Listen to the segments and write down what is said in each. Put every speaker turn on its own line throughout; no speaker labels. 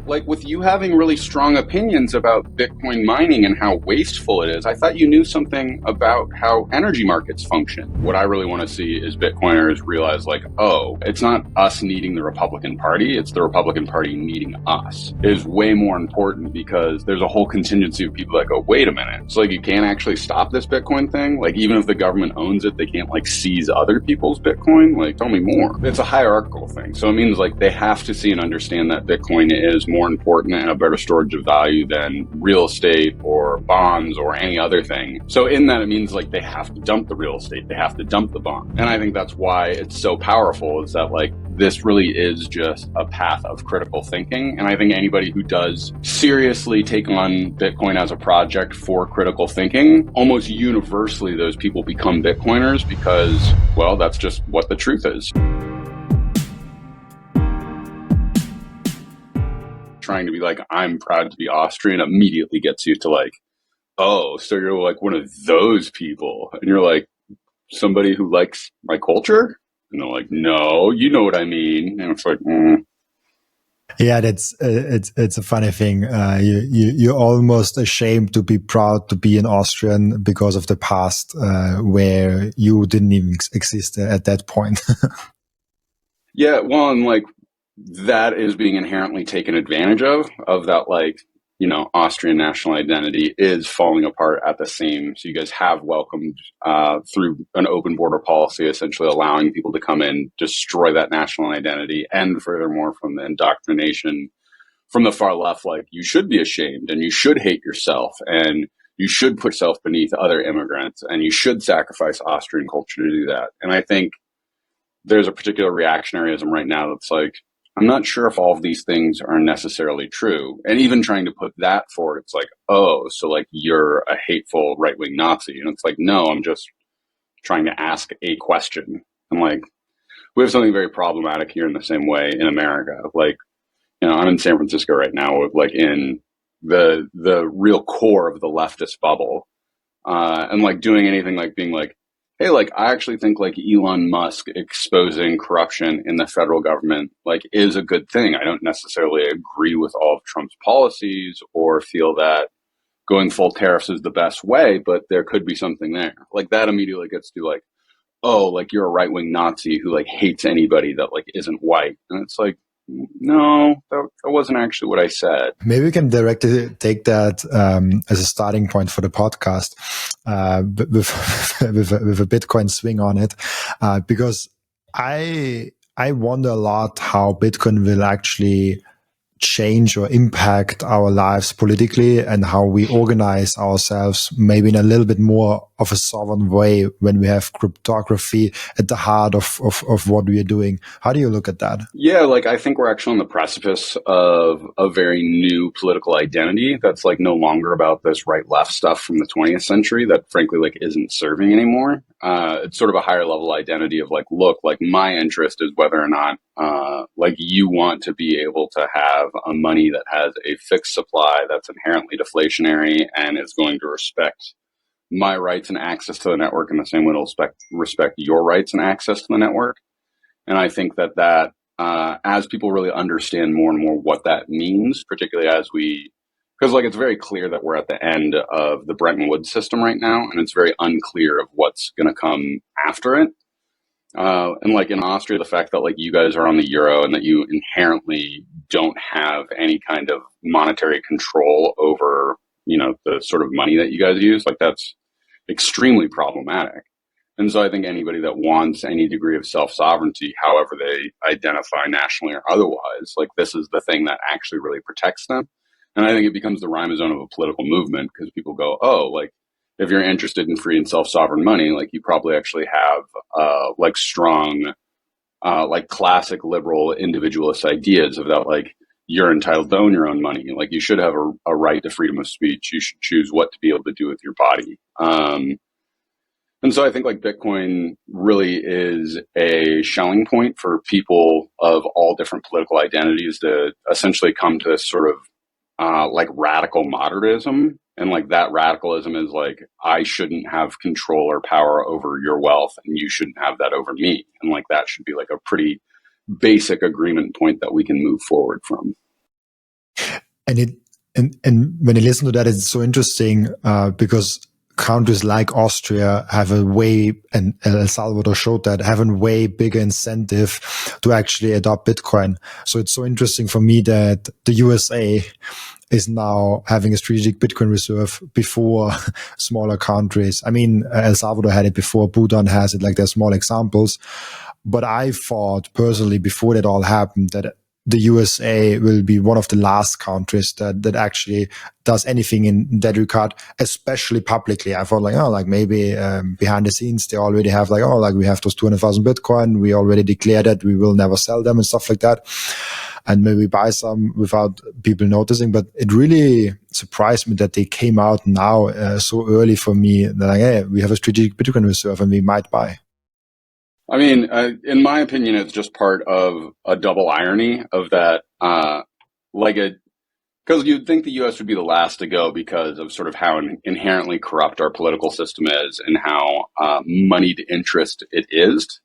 like with you having really strong opinions about Bitcoin mining and how wasteful it is, I thought you knew something about how energy markets function. What I really want to see is Bitcoiners realize like, oh, it's not us needing the Republican Party, it's the Republican Party needing us. It is way more important because there's a whole contingency of people that go, wait a minute. So like you can't actually stop this Bitcoin thing? Like even if the government owns it, they can't like seize other people's Bitcoin? Like tell me more. It's a hierarchical thing. So it means like they have to see and understand that Bitcoin is more important and a better storage of value than real estate or bonds or any other thing. So in that, it means like they have to dump the real estate, they have to dump the bond. And I think that's why it's so powerful, is that like this really is just a path of critical thinking. And I think anybody who does seriously take on Bitcoin as a project for critical thinking, almost universally those people become Bitcoiners because, well, that's just what the truth is. Trying to be like, I'm proud to be Austrian immediately gets you to like, oh, so you're like one of those people. And you're like, somebody who likes my culture? And they're like, no, you know what I mean. And it's like,
Yeah, that's it's a funny thing. You're almost ashamed to be proud to be an Austrian because of the past, where you didn't even exist at that point.
Yeah, well, and like that is being inherently taken advantage of that, like, you know, Austrian national identity is falling apart at the seams. So you guys have welcomed through an open border policy, essentially allowing people to come in, destroy that national identity, and furthermore, from the indoctrination from the far left, like you should be ashamed and you should hate yourself and you should put yourself beneath other immigrants and you should sacrifice Austrian culture to do that. And I think there's a particular reactionaryism right now that's like, I'm not sure if all of these things are necessarily true. And even trying to put that forward, it's like, oh, so like you're a hateful right-wing Nazi. And it's like, no, I'm just trying to ask a question. I'm like, we have something very problematic here in the same way in America. Like, you know, I'm in San Francisco right now, like in the real core of the leftist bubble. And like doing anything like being like, hey, like I actually think like Elon Musk exposing corruption in the federal government like is a good thing. I don't necessarily agree with all of Trump's policies or feel that going full tariffs is the best way, but there could be something there. Like that immediately gets to like, oh, like you're a right-wing Nazi who like hates anybody that like isn't white. And it's like, no, that wasn't actually what I said.
Maybe we can directly take that as a starting point for the podcast, with a Bitcoin swing on it, because I wonder a lot how Bitcoin will actually change or impact our lives politically and how we organize ourselves maybe in a little bit more of a sovereign way when we have cryptography at the heart of what we are doing. How do you look at that?
Yeah, like I think we're actually on the precipice of a very new political identity that's like no longer about this right-left stuff from the 20th century that frankly like isn't serving anymore. It's sort of a higher level identity of like, look, like my interest is whether or not like you want to be able to have a money that has a fixed supply that's inherently deflationary and is going to respect my rights and access to the network in the same way it'll respect your rights and access to the network. And I think that as people really understand more and more what that means, particularly as because like it's very clear that we're at the end of the Bretton Woods system right now, and it's very unclear of what's going to come after it. And like in Austria, the fact that like you guys are on the euro and that you inherently don't have any kind of monetary control over, you know, the sort of money that you guys use, like that's extremely problematic. And so I think anybody that wants any degree of self-sovereignty, however they identify nationally or otherwise, like this is the thing that actually really protects them. And I think it becomes the rhizome of a political movement because people go, oh, like if you're interested in free and self-sovereign money, like you probably actually have like strong, like classic liberal individualist ideas of that, like you're entitled to own your own money. Like you should have a right to freedom of speech. You should choose what to be able to do with your body. And so I think like Bitcoin really is a shelling point for people of all different political identities to essentially come to this sort of like radical moderatism. And like that radicalism is like, I shouldn't have control or power over your wealth and you shouldn't have that over me. And like that should be like a pretty basic agreement point that we can move forward from.
And when you listen to that, it's so interesting because countries like Austria have a way, and El Salvador showed that, have a way bigger incentive to actually adopt Bitcoin. So it's so interesting for me that the USA is now having a strategic Bitcoin reserve before smaller countries. I mean, El Salvador had it before, Bhutan has it, like, they're small examples. But I thought personally, before that all happened, that the USA will be one of the last countries that actually does anything in that regard, especially publicly. I thought, like, oh, like maybe behind the scenes they already have, like, oh, like we have those 200,000 Bitcoin. We already declared that we will never sell them and stuff like that. And maybe buy some without people noticing. But it really surprised me that they came out now so early for me. Like, hey, we have a strategic Bitcoin reserve and we might buy.
I mean, in my opinion, it's just part of a double irony of that, because you'd think the U.S. would be the last to go because of sort of how inherently corrupt our political system is and how moneyed interest it is.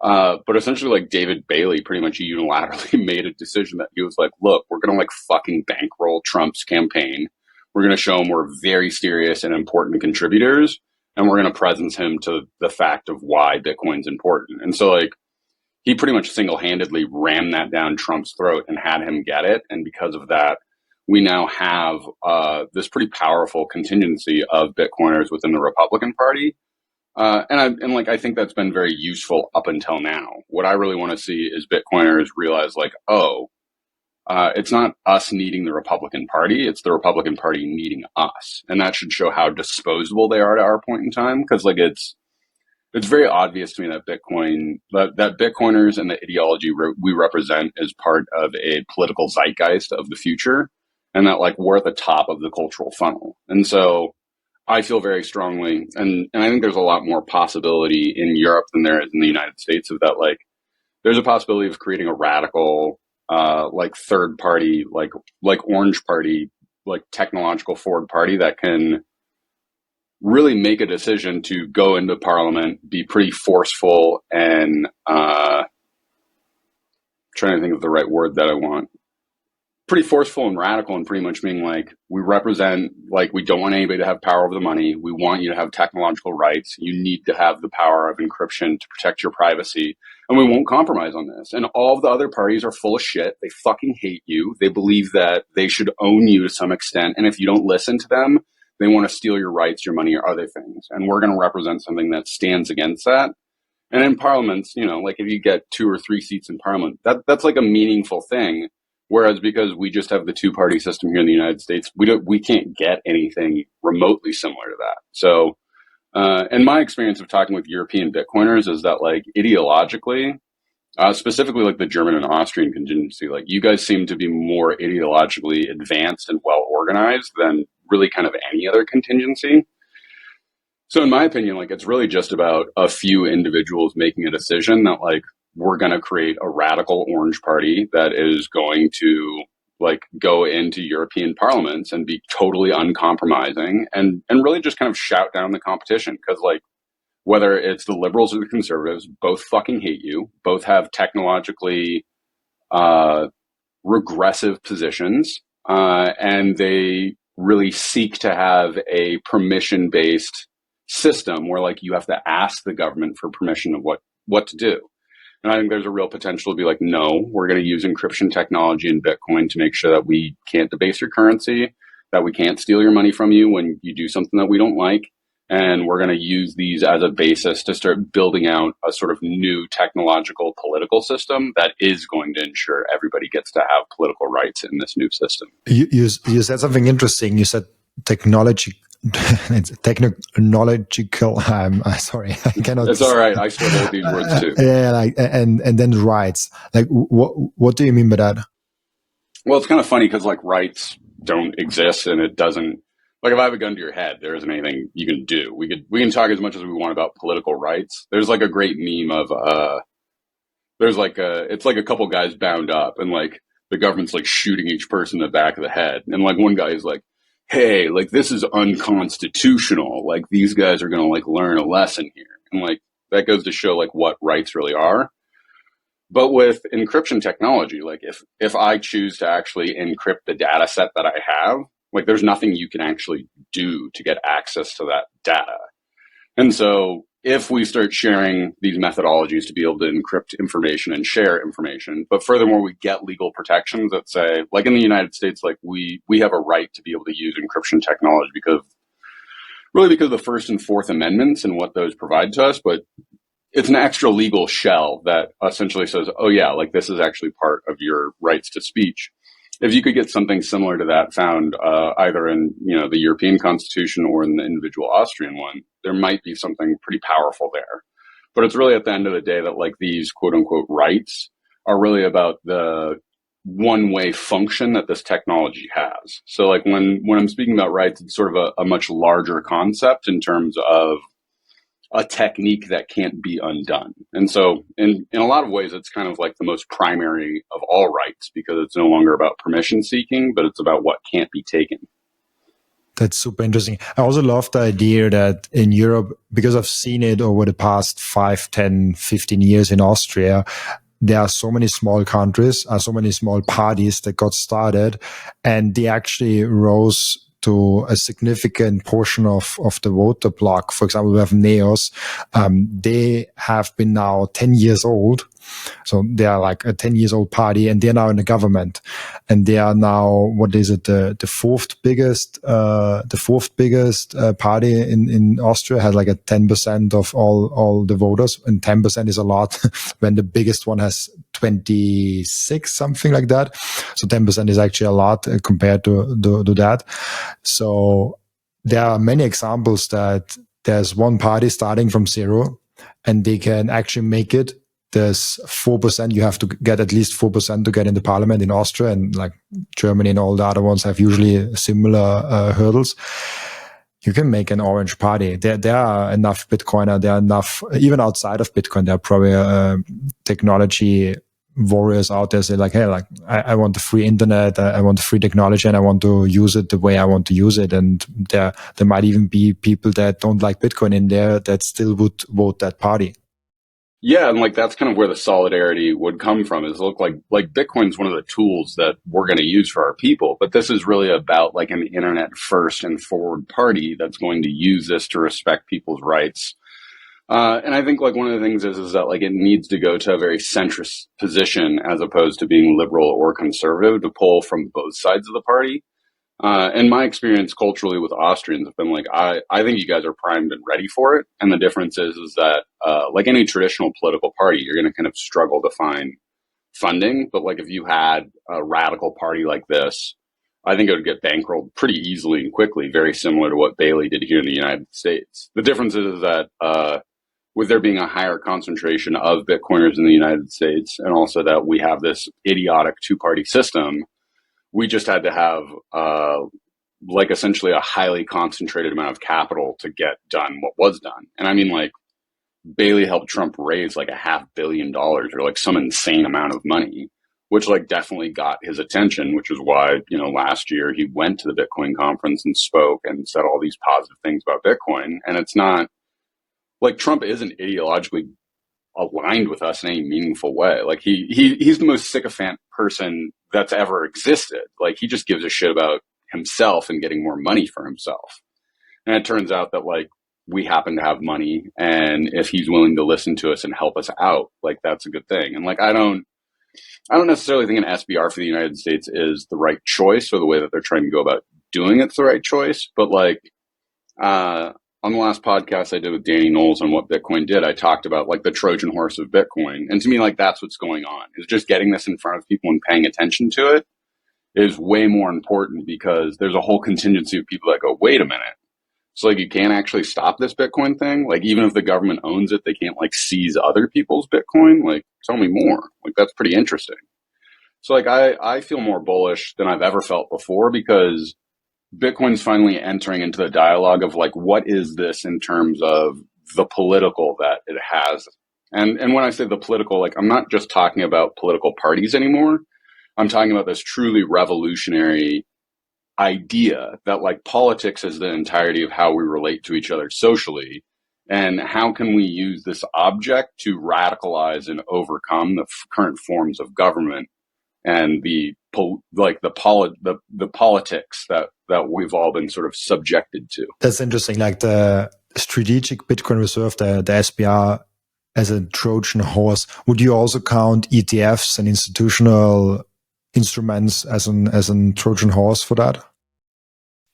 But essentially, like, David Bailey pretty much unilaterally made a decision that he was like, look, we're going to like fucking bankroll Trump's campaign. We're going to show him we're very serious and important contributors. And we're going to presence him to the fact of why Bitcoin's important. And so, like, he pretty much single-handedly rammed that down Trump's throat and had him get it. And because of that, we now have this pretty powerful contingency of Bitcoiners within the Republican Party. I think that's been very useful up until now. What I really want to see is Bitcoiners realize, like, it's not us needing the Republican Party, it's the Republican Party needing us. And that should show how disposable they are to our point in time. Because, like, it's very obvious to me that that Bitcoiners and the ideology we represent is part of a political zeitgeist of the future, and that, like, we're at the top of the cultural funnel. And so I feel very strongly, and I think there's a lot more possibility in Europe than there is in the United States, of that, like, there's a possibility of creating a radical, like, third party, like Orange Party, like technological forward party that can really make a decision to go into parliament, be pretty forceful, and trying to think of the right word that I want. Pretty forceful and radical, and pretty much being like, we represent, like, we don't want anybody to have power over the money. We want you to have technological rights. You need to have the power of encryption to protect your privacy. And we won't compromise on this. And all of the other parties are full of shit. They fucking hate you. They believe that they should own you to some extent. And if you don't listen to them, they want to steal your rights, your money, or other things. And we're going to represent something that stands against that. And in parliaments, you know, like, if you get 2 or 3 seats in parliament, that's like a meaningful thing. Whereas because we just have the two-party system here in the United States, we can't get anything remotely similar to that. So, and my experience of talking with European Bitcoiners is that, like, ideologically, specifically like the German and Austrian contingency, like, you guys seem to be more ideologically advanced and well organized than really kind of any other contingency. So in my opinion, like, it's really just about a few individuals making a decision that, like, we're going to create a radical Orange Party that is going to, like, go into European parliaments and be totally uncompromising and really just kind of shout down the competition. Because, like, whether it's the liberals or the conservatives, both fucking hate you, both have technologically regressive positions, and they really seek to have a permission-based system where, like, you have to ask the government for permission of what to do. And I think there's a real potential to be like, no, we're going to use encryption technology and Bitcoin to make sure that we can't debase your currency, that we can't steal your money from you when you do something that we don't like. And we're going to use these as a basis to start building out a sort of new technological political system that is going to ensure everybody gets to have political rights in this new system.
You said something interesting. You said technology. It's technological. I'm sorry, I cannot.
It's all right. I struggle with these words too.
Yeah, like, and then rights. Like, what do you mean by that?
Well, it's kind of funny because, like, rights don't exist, and it doesn't. Like, if I have a gun to your head, there isn't anything you can do. We can talk as much as we want about political rights. There's, like, a great meme of it's like a couple guys bound up, and, like, the government's, like, shooting each person in the back of the head, and, like, one guy is like, hey, like, this is unconstitutional. Like, these guys are going to, like, learn a lesson here. And, like, that goes to show, like, what rights really are. But with encryption technology, like if I choose to actually encrypt the data set that I have, like there's nothing you can actually do to get access to that data. And so if we start sharing these methodologies to be able to encrypt information and share information, but furthermore, we get legal protections that say, like in the United States, like we have a right to be able to use encryption technology because of the First and Fourth Amendments and what those provide to us. But it's an extra legal shell that essentially says, oh yeah, like this is actually part of your rights to speech. If you could get something similar to that found either in the European Constitution or in the individual Austrian one, there might be something pretty powerful there. But it's really at the end of the day that like these quote unquote rights are really about the one-way function that this technology has. So like when I'm speaking about rights, it's sort of a much larger concept in terms of a technique that can't be undone. And so in a lot of ways, it's kind of like the most primary of all rights because it's no longer about permission seeking, but it's about what can't be taken.
That's super interesting. I also love the idea that in Europe, because I've seen it over the past 5, 10, 15 years in Austria, there are so many small countries, so many small parties that got started, and they actually rose to a significant portion of the voter block. For example, we have NEOS. They have been now 10 years old. So they are like a 10 years old party, and they're now in the government, and they are now, what is it? The fourth biggest party in Austria, has like a 10% of all the voters, and 10% is a lot when the biggest one has 26, something like that. So 10% is actually a lot compared to that. So there are many examples that there's one party starting from zero and they can actually make it. There's 4%. You have to get at least 4% to get in the parliament in Austria, and like Germany and all the other ones have usually similar hurdles. You can make an orange party. There are enough Bitcoiner. There are enough, even outside of Bitcoin, there are probably technology warriors out there say like, hey, like I want the free internet, I want the free technology, and I want to use it the way I want to use it. And there might even be people that don't like Bitcoin in there that still would vote that party.
Yeah, and like that's kind of where the solidarity would come from. Is look like Bitcoin's one of the tools that we're going to use for our people, but this is really about like an internet first and forward party that's going to use this to respect people's rights. And I think like one of the things is that like it needs to go to a very centrist position as opposed to being liberal or conservative to pull from both sides of the party. And my experience culturally with Austrians have been like, I think you guys are primed and ready for it. And the difference is that, like any traditional political party, you're going to kind of struggle to find funding. But like if you had a radical party like this, I think it would get bankrolled pretty easily and quickly, very similar to what Bailey did here in the United States. The difference is that, with there being a higher concentration of Bitcoiners in the United States, and also that we have this idiotic two-party system, we just had to have like essentially a highly concentrated amount of capital to get done what was done. And I mean, like Bailey helped Trump raise like $500 million or like some insane amount of money, which like definitely got his attention, which is why, last year he went to the Bitcoin conference and spoke and said all these positive things about Bitcoin. And it's not like Trump isn't ideologically aligned with us in any meaningful way. Like he's the most sycophant person that's ever existed. Like he just gives a shit about himself and getting more money for himself. And it turns out that like we happen to have money, and if he's willing to listen to us and help us out, like that's a good thing. And like I don't necessarily think an SBR for the United States is the right choice, or the way that they're trying to go about doing it's the right choice. But like on the last podcast I did with Danny Knowles on what Bitcoin did, I talked about like the Trojan horse of Bitcoin. And to me, like that's what's going on, is just getting this in front of people and paying attention to it is way more important, because there's a whole contingency of people that go, wait a minute. So like you can't actually stop this Bitcoin thing. Like even if the government owns it, they can't like seize other people's Bitcoin. Like tell me more. Like that's pretty interesting. So like I feel more bullish than I've ever felt before, because Bitcoin's finally entering into the dialogue of like, what is this in terms of the political that it has? And when I say the political, like I'm not just talking about political parties anymore. I'm talking about this truly revolutionary idea that like politics is the entirety of how we relate to each other socially, And how can we use this object to radicalize and overcome the current forms of government and the politics that we've all been sort of subjected to?
That's interesting. Like the strategic Bitcoin reserve, the SBR, as a Trojan horse. Would you also count ETFs and institutional instruments as an Trojan horse for that?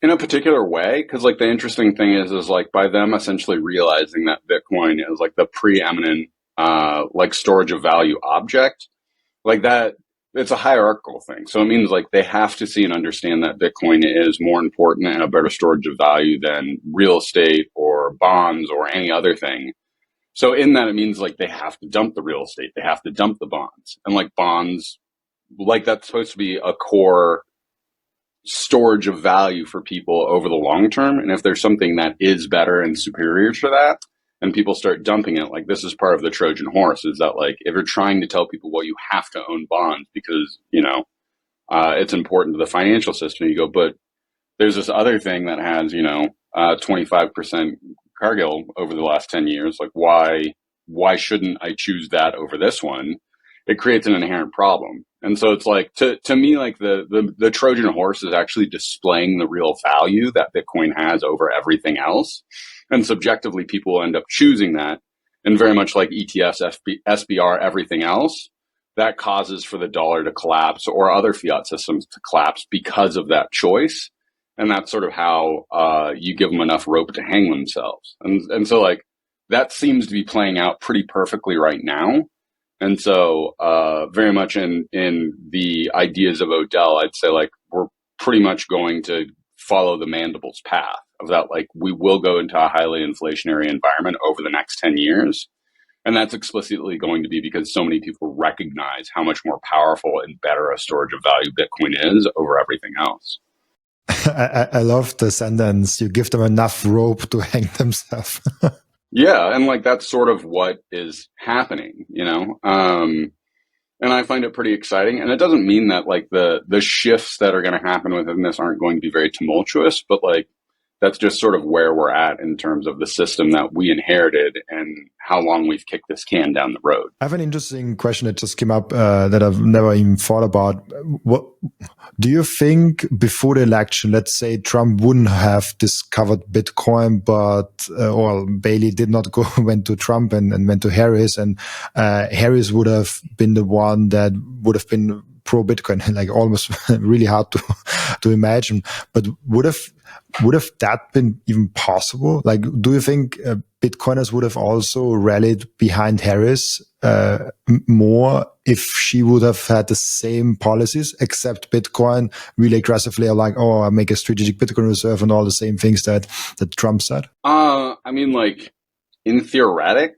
In a particular way, because like the interesting thing is like by them essentially realizing that Bitcoin is like the preeminent like storage of value object, like that, it's a hierarchical thing. So it means like they have to see and understand that Bitcoin is more important and a better storage of value than real estate or bonds or any other thing. So in that, it means like they have to dump the real estate, they have to dump the bonds, and like bonds, like that's supposed to be a core storage of value for people over the long term. And if there's something that is better and superior to that, and people start dumping it, like this is part of the Trojan horse, is that like if you're trying to tell people, well, you have to own bonds because, you know, it's important to the financial system, you go, but there's this other thing that has, you know, 25% Cargill over the last 10 years. Like why shouldn't I choose that over this one? It creates an inherent problem. And so it's like, to me, like the Trojan horse is actually displaying the real value that Bitcoin has over everything else. And subjectively, people will end up choosing that. And very much like ETFs, SBR, everything else, that causes for the dollar to collapse or other fiat systems to collapse because of that choice. And that's sort of how you give them enough rope to hang themselves. And so like that seems to be playing out pretty perfectly right now. And so very much in the ideas of Odell, I'd say like we're pretty much going to follow the mandible's path of that. Like we will go into a highly inflationary environment over the next 10 years. And that's explicitly going to be because so many people recognize how much more powerful and better a storage of value Bitcoin is over everything else.
I love the sentence, you give them enough rope to hang themselves.
Yeah, and like that's sort of what is happening, you know? And I find it pretty exciting. And it doesn't mean that like the shifts that are going to happen within this aren't going to be very tumultuous, but like that's just sort of where we're at in terms of the system that we inherited and how long we've kicked this can down the road.
I have an interesting question that just came up that I've never even thought about. What do you think before the election, let's say Trump wouldn't have discovered Bitcoin, but or Bailey did not go, went to Trump and went to Harris, and Harris would have been the one that would have been pro Bitcoin, like almost really hard to imagine, but would have that been even possible? Like, do you think Bitcoiners would have also rallied behind Harris more if she would have had the same policies, except Bitcoin really aggressively, like, oh, I make a strategic Bitcoin reserve and all the same things that Trump said?
I mean, like theoretically,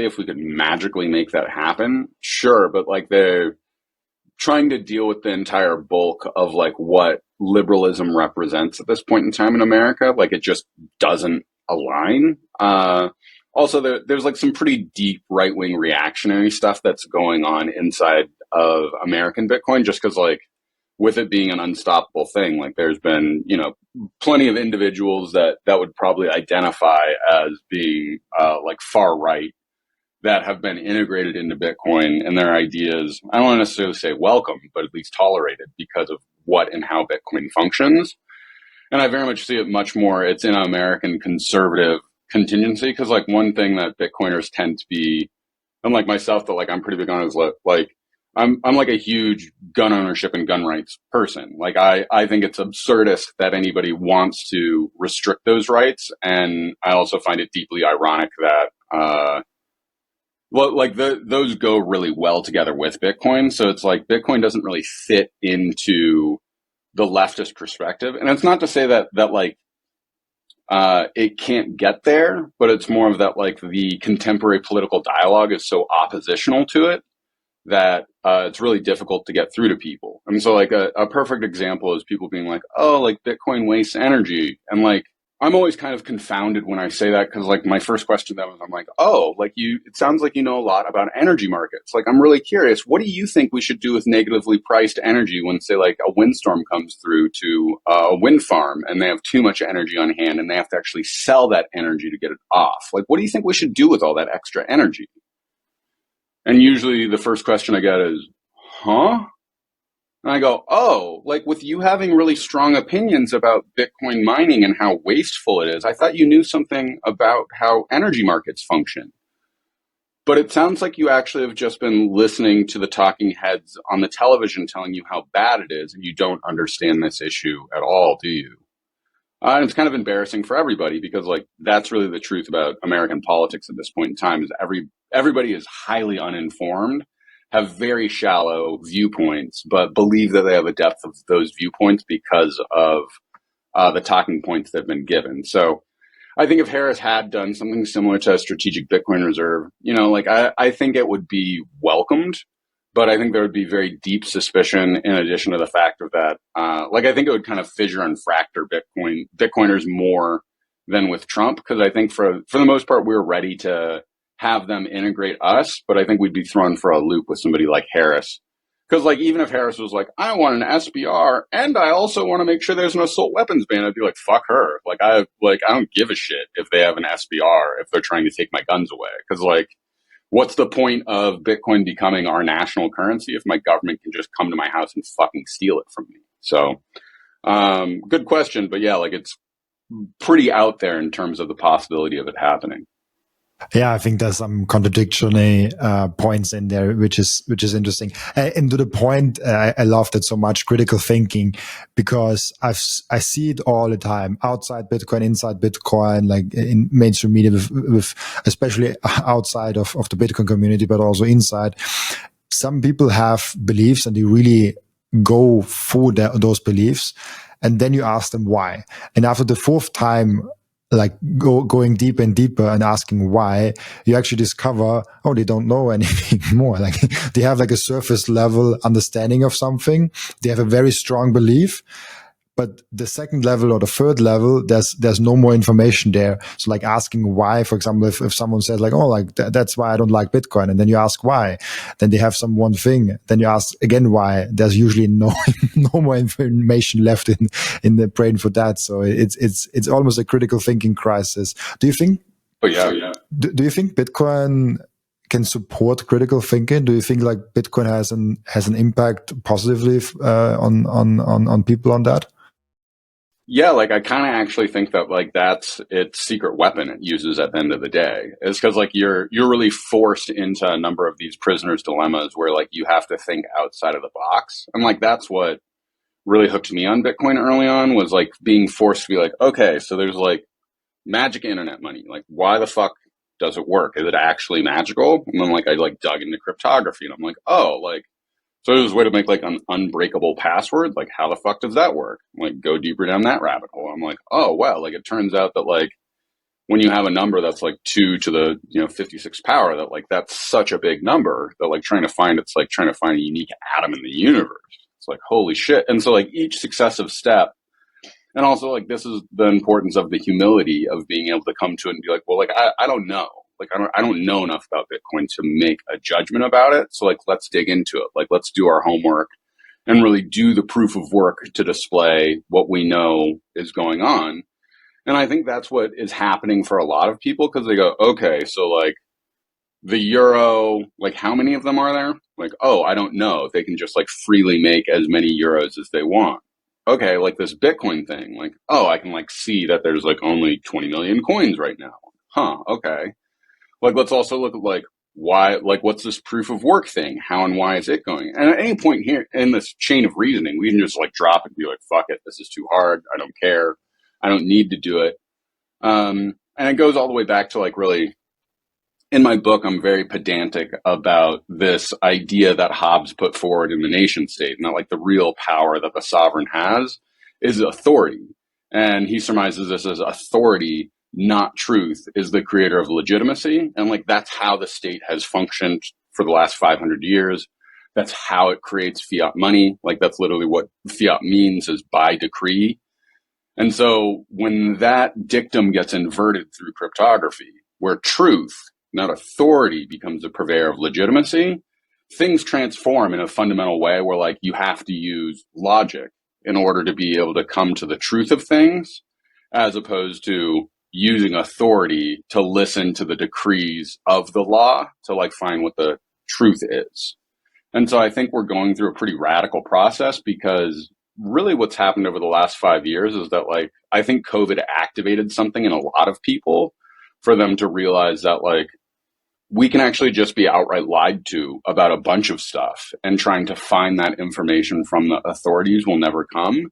if we could magically make that happen, sure. But like they're trying to deal with the entire bulk of like what liberalism represents at this point in time in America. Like it just doesn't align. Also, there's like some pretty deep right-wing reactionary stuff that's going on inside of American Bitcoin, just because like with it being an unstoppable thing, like there's been, you know, plenty of individuals that would probably identify as being like far right that have been integrated into Bitcoin, and their ideas, I don't want to necessarily say welcome, but at least tolerated because of what and how Bitcoin functions. And I very much see it much more, it's in an American conservative contingency, because like one thing that Bitcoiners tend to be, unlike myself, that like I'm pretty big on is like, I'm like a huge gun ownership and gun rights person. Like I think it's absurdist that anybody wants to restrict those rights. And I also find it deeply ironic that, well, like those go really well together with Bitcoin. So it's like Bitcoin doesn't really fit into the leftist perspective. And it's not to say that like it can't get there, but it's more of that like the contemporary political dialogue is so oppositional to it that it's really difficult to get through to people. I mean, so like a perfect example is people being like, oh, like Bitcoin wastes energy. And like, I'm always kind of confounded when I say that because, like, my first question to them is, I'm like, oh, like it sounds like you know a lot about energy markets. Like, I'm really curious. What do you think we should do with negatively priced energy when, say, like a windstorm comes through to a wind farm and they have too much energy on hand and they have to actually sell that energy to get it off? Like, what do you think we should do with all that extra energy? And usually the first question I get is, huh? And I go, oh, like with you having really strong opinions about Bitcoin mining and how wasteful it is, I thought you knew something about how energy markets function. But it sounds like you actually have just been listening to the talking heads on the television telling you how bad it is, and you don't understand this issue at all, do you? And it's kind of embarrassing for everybody because, like, that's really the truth about American politics at this point in time is everybody is highly uninformed, have very shallow viewpoints, but believe that they have a depth of those viewpoints because of the talking points that have been given. So I think if Harris had done something similar to a strategic Bitcoin reserve, you know, like I think it would be welcomed, but I think there would be very deep suspicion in addition to the fact of that. Like, I think it would kind of fissure and fracture Bitcoiners more than with Trump, because I think for the most part, we're ready to have them integrate us, but I think we'd be thrown for a loop with somebody like Harris. Because, like, even if Harris was like, I want an SBR and I also want to make sure there's an assault weapons ban, I'd be like, fuck her. I don't give a shit if they have an SBR if they're trying to take my guns away. Because, like, what's the point of Bitcoin becoming our national currency if my government can just come to my house and fucking steal it from me? So, good question. But yeah, like, it's pretty out there in terms of the possibility of it happening.
Yeah, I think there's some contradictory points in there, which is interesting. And to the point, I love that so much, critical thinking, because I see it all the time, outside Bitcoin, inside Bitcoin, like in mainstream media, with especially outside of the Bitcoin community, but also inside. Some people have beliefs and they really go for those beliefs, and then you ask them why. And after the fourth time, like going deeper and deeper and asking why, you actually discover, oh, they don't know anything more. Like, they have like a surface level understanding of something. They have a very strong belief, but the second level or the third level, there's no more information there. So, like, asking why, for example, if someone says like, oh, like that's why I don't like Bitcoin, and then you ask why, then they have some one thing, then you ask again why, there's usually no more information left in the brain for that. So it's almost a critical thinking crisis. Do you think?
Oh yeah.
Do you think Bitcoin can support critical thinking? Do you think like Bitcoin has an impact positively on people on that?
Yeah, like, I kind of actually think that, like, that's its secret weapon it uses at the end of the day. It's because, like, you're really forced into a number of these prisoners' dilemmas where, like, you have to think outside of the box. And, like, that's what really hooked me on Bitcoin early on, was, like, being forced to be like, okay, so there's, like, magic internet money. Like, why the fuck does it work? Is it actually magical? And then, like, I, like, dug into cryptography and I'm like, oh, like, so there's a way to make, like, an unbreakable password. Like, how the fuck does that work? Like, go deeper down that rabbit hole. I'm like, oh, wow. Like, it turns out that, like, when you have a number that's like 2 to the 56 power, that, like, that's such a big number that, like, it's like trying to find a unique atom in the universe. It's like, holy shit. And so, like, each successive step, and also, like, this is the importance of the humility of being able to come to it and be like, well, like, I don't know. Like, I don't know enough about Bitcoin to make a judgment about it. So, like, let's dig into it. Like, let's do our homework and really do the proof of work to display what we know is going on. And I think that's what is happening for a lot of people, because they go, okay, so, like, the euro, like, how many of them are there? Like, oh, I don't know. They can just, like, freely make as many euros as they want. Okay, like this Bitcoin thing, like, oh, I can, like, see that there's, like, only 20 million coins right now. Huh, okay. Like, let's also look at, like, why, like, what's this proof of work thing? How and why is it going? And at any point here in this chain of reasoning, we can just, like, drop it and be like, fuck it, this is too hard. I don't care. I don't need to do it. And it goes all the way back to, like, really, in my book, I'm very pedantic about this idea that Hobbes put forward in the nation state, and that, like, the real power that the sovereign has is authority. And he surmises this as authority, not truth, is the creator of legitimacy. And, like, that's how the state has functioned for the last 500 years. That's how it creates fiat money. Like, that's literally what fiat means, is by decree. And so when that dictum gets inverted through cryptography, where truth, not authority, becomes the purveyor of legitimacy, things transform in a fundamental way where like you have to use logic in order to be able to come to the truth of things, as opposed to using authority to listen to the decrees of the law to like find what the truth is. And so I think we're going through a pretty radical process, because really what's happened over the last 5 years is that like, I think COVID activated something in a lot of people for them to realize that like, we can actually just be outright lied to about a bunch of stuff, and trying to find that information from the authorities will never come.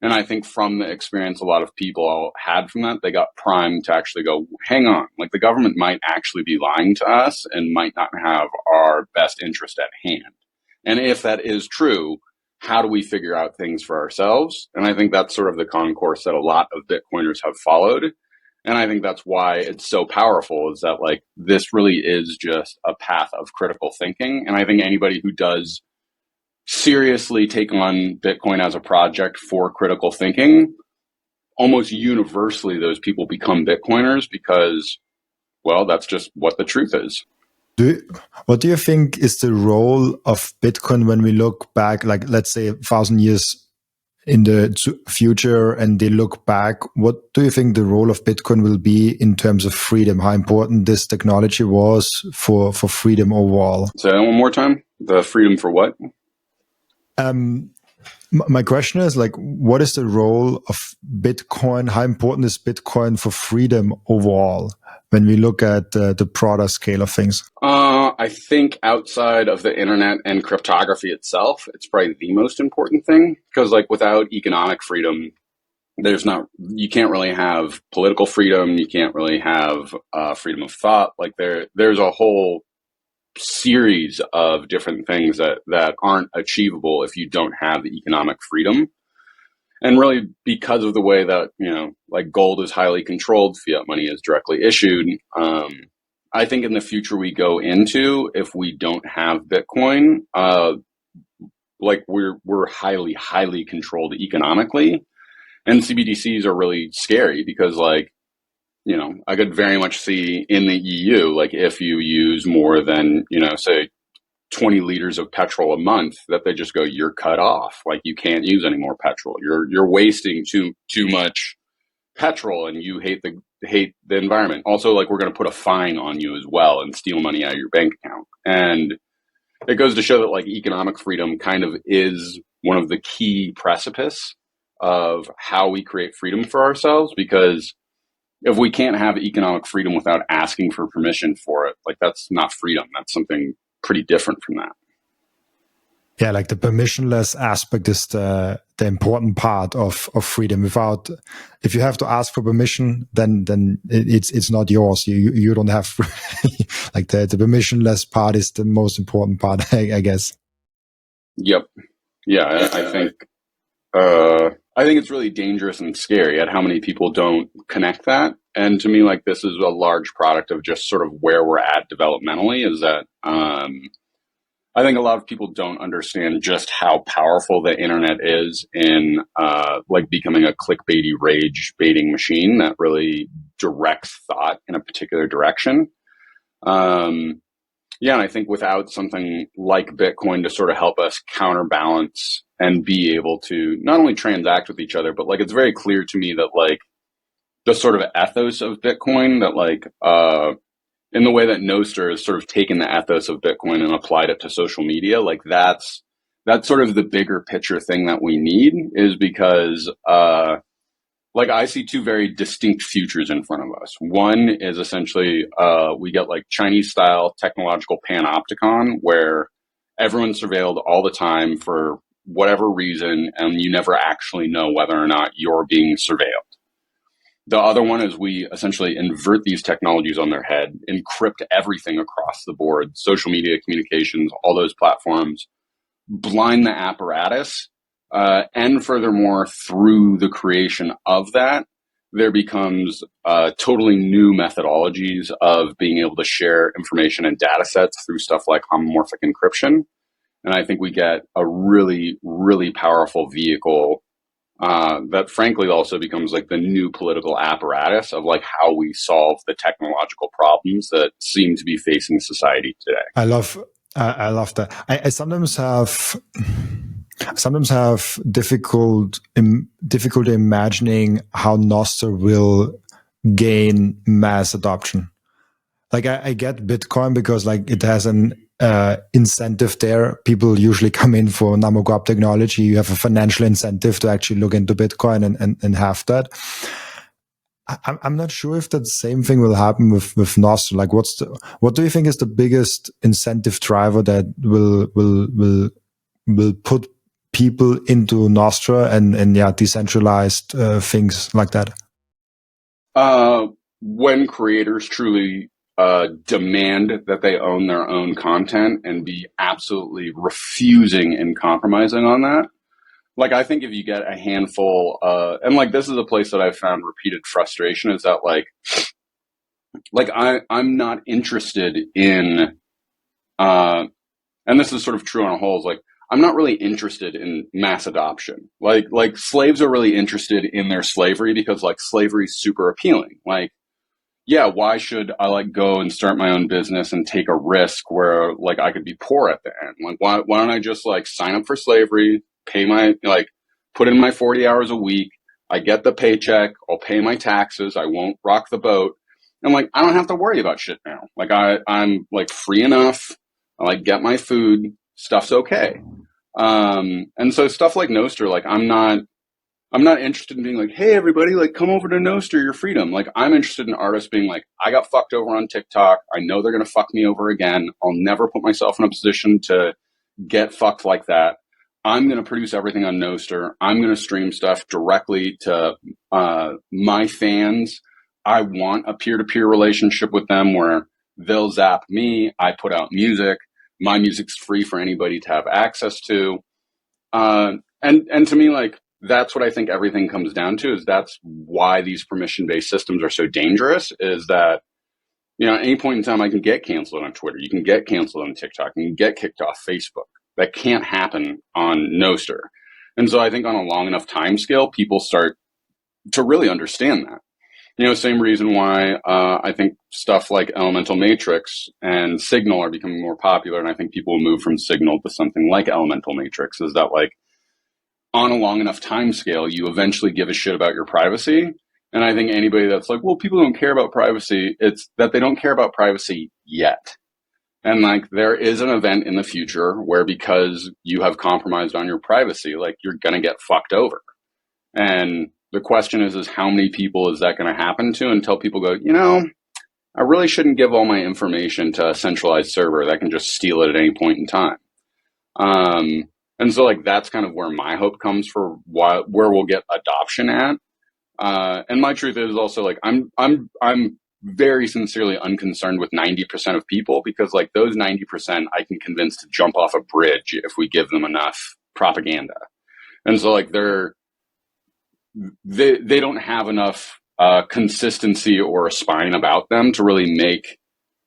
And I think from the experience a lot of people had from that, they got primed to actually go, hang on, like the government might actually be lying to us and might not have our best interest at hand. And if that is true, how do we figure out things for ourselves? And I think that's sort of the concourse that a lot of Bitcoiners have followed. And I think that's why it's so powerful, is that like, this really is just a path of critical thinking. And I think anybody who does seriously take on Bitcoin as a project for critical thinking, almost universally those people become Bitcoiners, because, well, that's just what the truth is.
What do you think is the role of Bitcoin when we look back, like let's say 1,000 years in the future, and they look back? What do you think the role of Bitcoin will be in terms of freedom? How important this technology was for freedom overall?
Say that one more time. The freedom for what?
My question is like, what is the role of Bitcoin? How important is Bitcoin for freedom overall when we look at the broader scale of things?
I think outside of the internet and cryptography itself, it's probably the most important thing, because like without economic freedom, you can't really have political freedom. You can't really have freedom of thought. Like there's a whole series of different things that aren't achievable if you don't have the economic freedom. And really, because of the way that, like gold is highly controlled, fiat money is directly issued. I think in the future we go into, if we don't have Bitcoin, like we're highly, highly controlled economically. And CBDCs are really scary because like, I could very much see in the EU, like if you use more than, say 20 liters of petrol a month, that they just go, you're cut off. Like you can't use any more petrol. You're wasting too much petrol, and you hate the environment. Also, like we're going to put a fine on you as well and steal money out of your bank account. And it goes to show that like economic freedom kind of is one of the key precipice of how we create freedom for ourselves, because if we can't have economic freedom without asking for permission for it, like that's not freedom. That's something pretty different from that.
Yeah, like the permissionless aspect is the important part of freedom. If you have to ask for permission, then it's not yours. You don't have like the permissionless part is the most important part, I guess.
Yep. Yeah, I think it's really dangerous and scary at how many people don't connect that. And to me, like this is a large product of just sort of where we're at developmentally, is that I think a lot of people don't understand just how powerful the internet is in like becoming a clickbaity, rage baiting machine that really directs thought in a particular direction. Yeah, and I think without something like Bitcoin to sort of help us counterbalance and be able to not only transact with each other, but like it's very clear to me that like the sort of ethos of Bitcoin, that like in the way that Nostr has sort of taken the ethos of Bitcoin and applied it to social media, like that's sort of the bigger picture thing that we need, is because like I see two very distinct futures in front of us. One is essentially we get like Chinese style technological panopticon, where everyone's surveilled all the time for whatever reason, and you never actually know whether or not you're being surveilled. The other one is we essentially invert these technologies on their head, encrypt everything across the board, social media, communications, all those platforms, blind the apparatus. And furthermore, through the creation of that, there becomes totally new methodologies of being able to share information and data sets through stuff like homomorphic encryption. And I think we get a really, really powerful vehicle that frankly also becomes like the new political apparatus of like how we solve the technological problems that seem to be facing society today.
I love that. I sometimes have difficulty imagining how Nostr will gain mass adoption. Like I get Bitcoin because like it has an incentive there. People usually come in for Namogap technology. You have a financial incentive to actually look into Bitcoin and have that. I'm not sure if that same thing will happen with Nostr. Like, what do you think is the biggest incentive driver that will put people into Nostr and decentralized things like that?
When creators truly demand that they own their own content and be absolutely refusing and compromising on that. Like, I think if you get a handful, and like this is a place that I've found repeated frustration is that I'm not interested in, and this is sort of true on a whole, is like, I'm not really interested in mass adoption. Like slaves are really interested in their slavery because like slavery is super appealing. Like, yeah, why should I like go and start my own business and take a risk where like I could be poor at the end? Like, why don't I just like sign up for slavery, pay my, like put in my 40 hours a week. I get the paycheck. I'll pay my taxes. I won't rock the boat. And like, I don't have to worry about shit now. Like I'm like free enough. I like get my food. Stuff's okay. And so stuff like Nostr, like I'm not interested in being like, hey, everybody, like, come over to Nostr, your freedom. Like, I'm interested in artists being like, I got fucked over on TikTok. I know they're going to fuck me over again. I'll never put myself in a position to get fucked like that. I'm going to produce everything on Nostr. I'm going to stream stuff directly to my fans. I want a peer-to-peer relationship with them where they'll zap me. I put out music. My music's free for anybody to have access to. And to me, like, that's what I think everything comes down to, is that's why these permission-based systems are so dangerous, is that, you know, at any point in time, I can get canceled on Twitter. You can get canceled on TikTok. You can get kicked off Facebook. That can't happen on Nostr. And so I think on a long enough time scale, people start to really understand that. You know, same reason why I think stuff like Elemental Matrix and Signal are becoming more popular. And I think people will move from Signal to something like Elemental Matrix, is that like, on a long enough time scale, you eventually give a shit about your privacy. And I think anybody that's like, well, people don't care about privacy, it's that they don't care about privacy yet. And like, there is an event in the future where, because you have compromised on your privacy, like you're going to get fucked over. And the question is how many people is that going to happen to, until people go, you know, I really shouldn't give all my information to a centralized server that can just steal it at any point in time. And so like, that's kind of where my hope comes for where we'll get adoption at. And my truth is also like, I'm very sincerely unconcerned with 90% of people, because like those 90% I can convince to jump off a bridge if we give them enough propaganda. And so like they don't have enough consistency or a spine about them to really make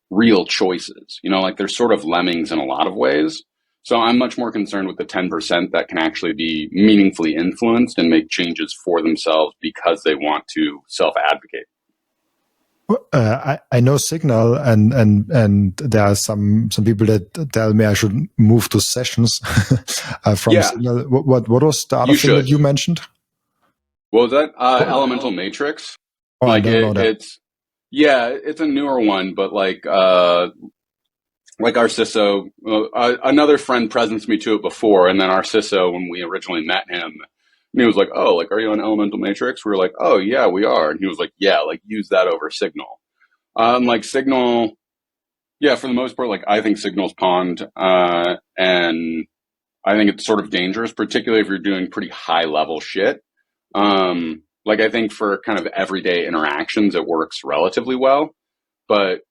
real choices. You know, like they're sort of lemmings in a lot of ways. So I'm much more concerned with the 10% that can actually be meaningfully influenced and make changes for themselves because they want to self-advocate.
I know Signal, and there are some people that tell me I should move to sessions from Signal. What was the other thing that you mentioned?
What was that? Elemental Matrix.
Oh, like I don't know that.
It's a newer one, but like our CISO, another friend presenced me to it before, and then our CISO, when we originally met him, he was like, "Oh, like, are you on Elemental Matrix?" We were like, "Oh yeah, we are." And he was like, "Yeah, like use that over Signal." Like Signal, yeah, for the most part, like I think Signal's pawned, and I think it's sort of dangerous, particularly if you're doing pretty high level shit. Like I think for kind of everyday interactions, it works relatively well, but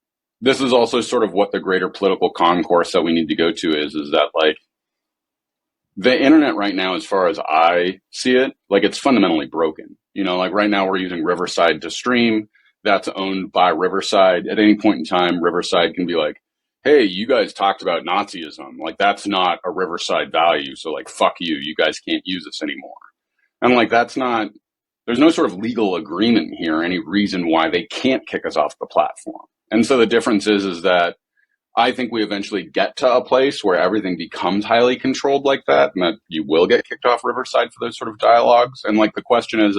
this is also sort of what the greater political concourse that we need to go to is that like the internet right now, as far as I see it, like it's fundamentally broken. You know, like right now we're using Riverside to stream. That's owned by Riverside. At any point in time, Riverside can be like, hey, you guys talked about Nazism. Like that's not a Riverside value. So like, fuck you. You guys can't use this anymore. And like, there's no sort of legal agreement here, any reason why they can't kick us off the platform. And so the difference is that I think we eventually get to a place where everything becomes highly controlled like that, and that you will get kicked off Riverside for those sort of dialogues. And like, the question is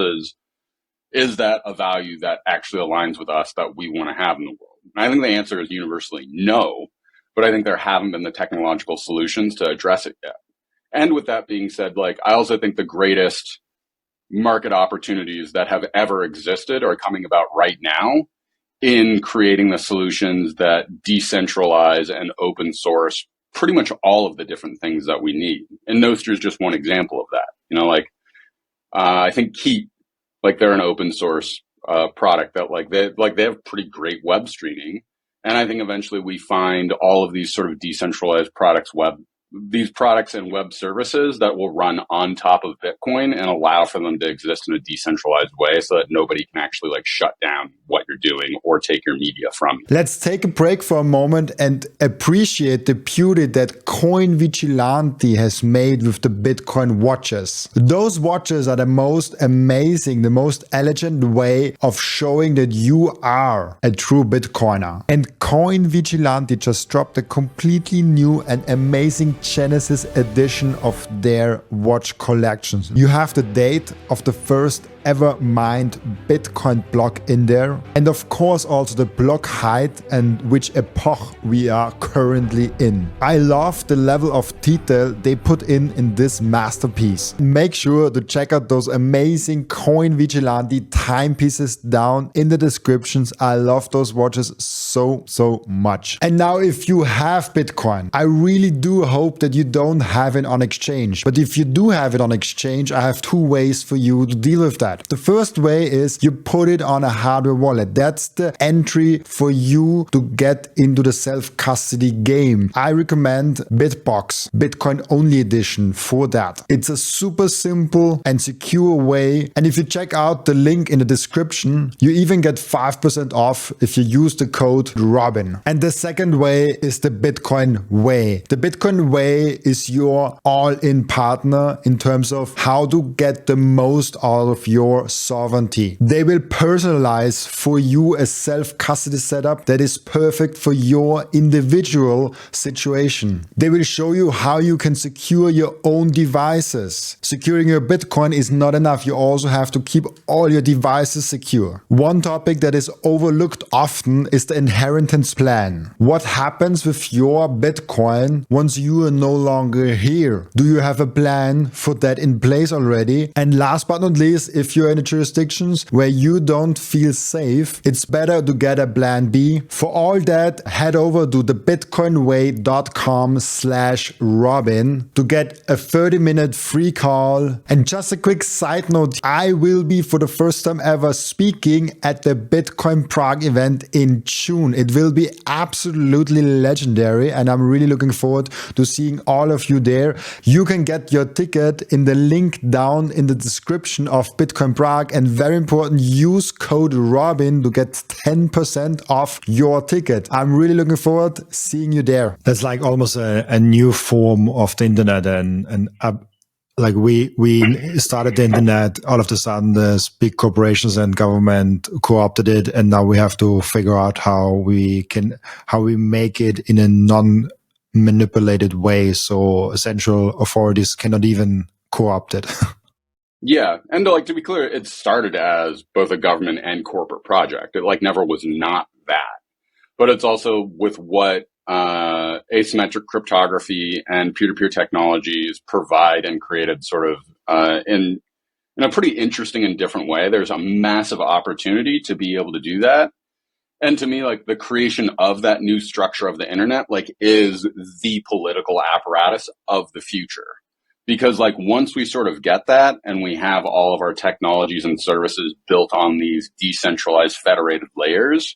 that a value that actually aligns with us that we want to have in the world? And I think the answer is universally no, but I think there haven't been the technological solutions to address it yet. And with that being said, like, I also think the greatest market opportunities that have ever existed are coming about right now in creating the solutions that decentralize and open source pretty much all of the different things that we need. And Nostr is just one example of that. You know, like, I think Keep, like, they're an open source product that they have pretty great web streaming. And I think eventually we find all of these sort of decentralized these products and web services that will run on top of Bitcoin and allow for them to exist in a decentralized way so that nobody can actually like shut down what you're doing or take your media from you.
Let's take a break for a moment and appreciate the beauty that Coin Vigilante has made with the Bitcoin watches. Those watches are the most amazing, the most elegant way of showing that you are a true Bitcoiner. And Coin Vigilante just dropped a completely new and amazing Genesis edition of their watch collections. You have the date of the first ever mined Bitcoin block in there, and of course also the block height and which epoch we are currently in. I love the level of detail they put in this masterpiece. Make sure to check out those amazing Coin Vigilante timepieces down in the descriptions. I love those watches so much. And now if you have Bitcoin, I really do hope that you don't have it on exchange. But if you do have it on exchange, I have two ways for you to deal with that. The first way is you put it on a hardware wallet. That's the entry for you to get into the self-custody game. I recommend BitBox, Bitcoin only edition for that. It's a super simple and secure way. And if you check out the link in the description, you even get 5% off if you use the code Robin. And the second way is the Bitcoin Way. The Bitcoin Way is your all-in partner in terms of how to get the most out of your sovereignty. They will personalize for you a self-custody setup that is perfect for your individual situation. They will show you how you can secure your own devices. Securing your Bitcoin is not enough. You also have to keep all your devices secure. One topic that is overlooked often is the inheritance plan. What happens with your Bitcoin once you are no longer here? Do you have a plan for that in place already? And last but not least, if you're in the jurisdictions where you don't feel safe, it's better to get a plan B. For all that, head over to thebitcoinway.com/Robin to get a 30-minute free call. And just a quick side note, I will be for the first time ever speaking at the Bitcoin Prague event in June. It will be absolutely legendary and I'm really looking forward to seeing all of you there. You can get your ticket in the link down in the description of Bitcoin Prague, and very important, use code Robin to get 10% off your ticket. I'm really looking forward seeing you there. That's like almost a new form of the internet, and like we started the internet, all of a sudden there's big corporations and government co-opted it, and now we have to figure out how we make it in a non-manipulated way so central authorities cannot even co-opt it.
Yeah, and like, to be clear, it started as both a government and corporate project. It like never was not that. But it's also with what asymmetric cryptography and peer-to-peer technologies provide and created sort of in a pretty interesting and different way. There's a massive opportunity to be able to do that. And to me, like, the creation of that new structure of the internet, like, is the political apparatus of the future. Because like, once we sort of get that and we have all of our technologies and services built on these decentralized federated layers,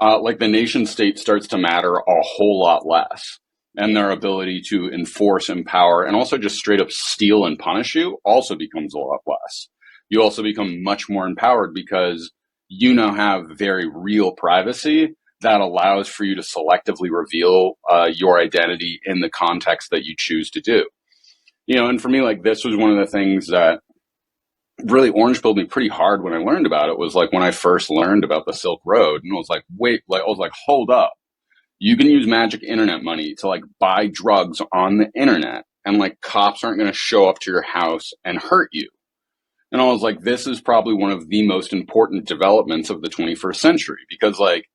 like, the nation state starts to matter a whole lot less. And their ability to enforce, empower, and also just straight up steal and punish you also becomes a lot less. You also become much more empowered because you now have very real privacy that allows for you to selectively reveal your identity in the context that you choose to do. You know, and for me, like, this was one of the things that really orange pilled me pretty hard when I learned about it was like when I first learned about the Silk Road, and I was like, wait, like I was like, hold up. You can use magic internet money to like buy drugs on the internet, and like cops aren't going to show up to your house and hurt you. And I was like, this is probably one of the most important developments of the 21st century, because like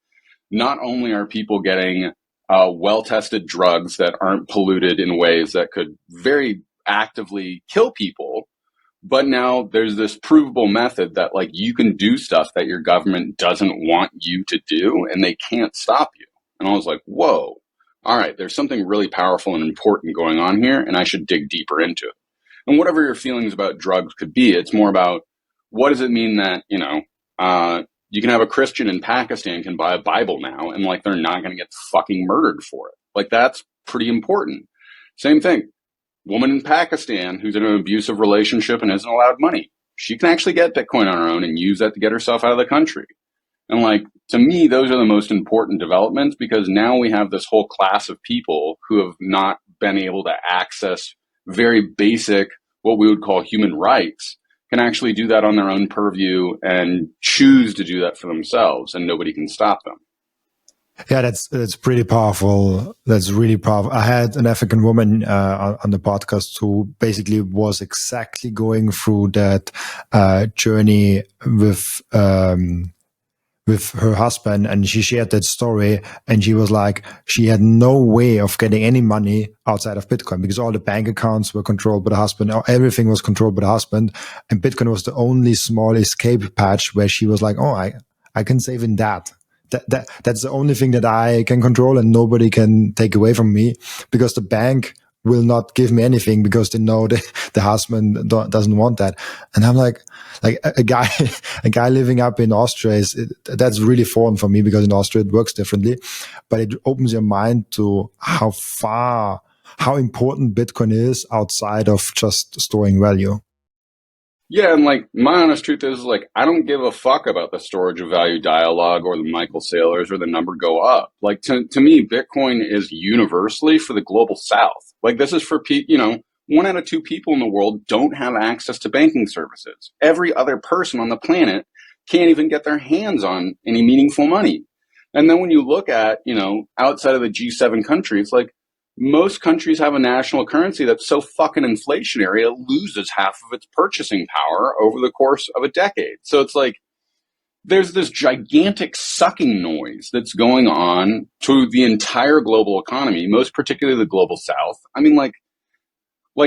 not only are people getting well-tested drugs that aren't polluted in ways that could very actively kill people, but now there's this provable method that like you can do stuff that your government doesn't want you to do and they can't stop you. And I was like, whoa, all right, there's something really powerful and important going on here, and I should dig deeper into it. And whatever your feelings about drugs could be, it's more about what does it mean that, you can have a Christian in Pakistan can buy a Bible now and like they're not going to get fucking murdered for it. Like that's pretty important. Same thing. Woman in Pakistan who's in an abusive relationship and isn't allowed money, she can actually get Bitcoin on her own and use that to get herself out of the country. And like, to me, those are the most important developments, because now we have this whole class of people who have not been able to access very basic, what we would call human rights, can actually do that on their own purview and choose to do that for themselves, and nobody can stop them.
Yeah, that's pretty powerful. That's really powerful. I had an African woman on the podcast who basically was exactly going through that journey with her husband, and she shared that story, and she was like, she had no way of getting any money outside of Bitcoin because all the bank accounts were controlled by the husband, or everything was controlled by the husband, and Bitcoin was the only small escape patch where she was like, oh, I can save in that. That's the only thing that I can control and nobody can take away from me, because the bank will not give me anything because they know the husband doesn't want that. And I'm like a guy living up in Austria that's really foreign for me, because in Austria it works differently, but it opens your mind to how important Bitcoin is outside of just storing value.
Yeah, and like my honest truth is like I don't give a fuck about the storage of value dialogue or the Michael Saylors or the number go up. Like to me, Bitcoin is universally for the global South. Like this is for people, 1 out of 2 people in the world don't have access to banking services. Every other person on the planet can't even get their hands on any meaningful money. And then when you look at, outside of the G7 countries, like most countries have a national currency that's so fucking inflationary, it loses half of its purchasing power over the course of a decade. So it's like, there's this gigantic sucking noise that's going on to the entire global economy, most particularly the global South. I mean, like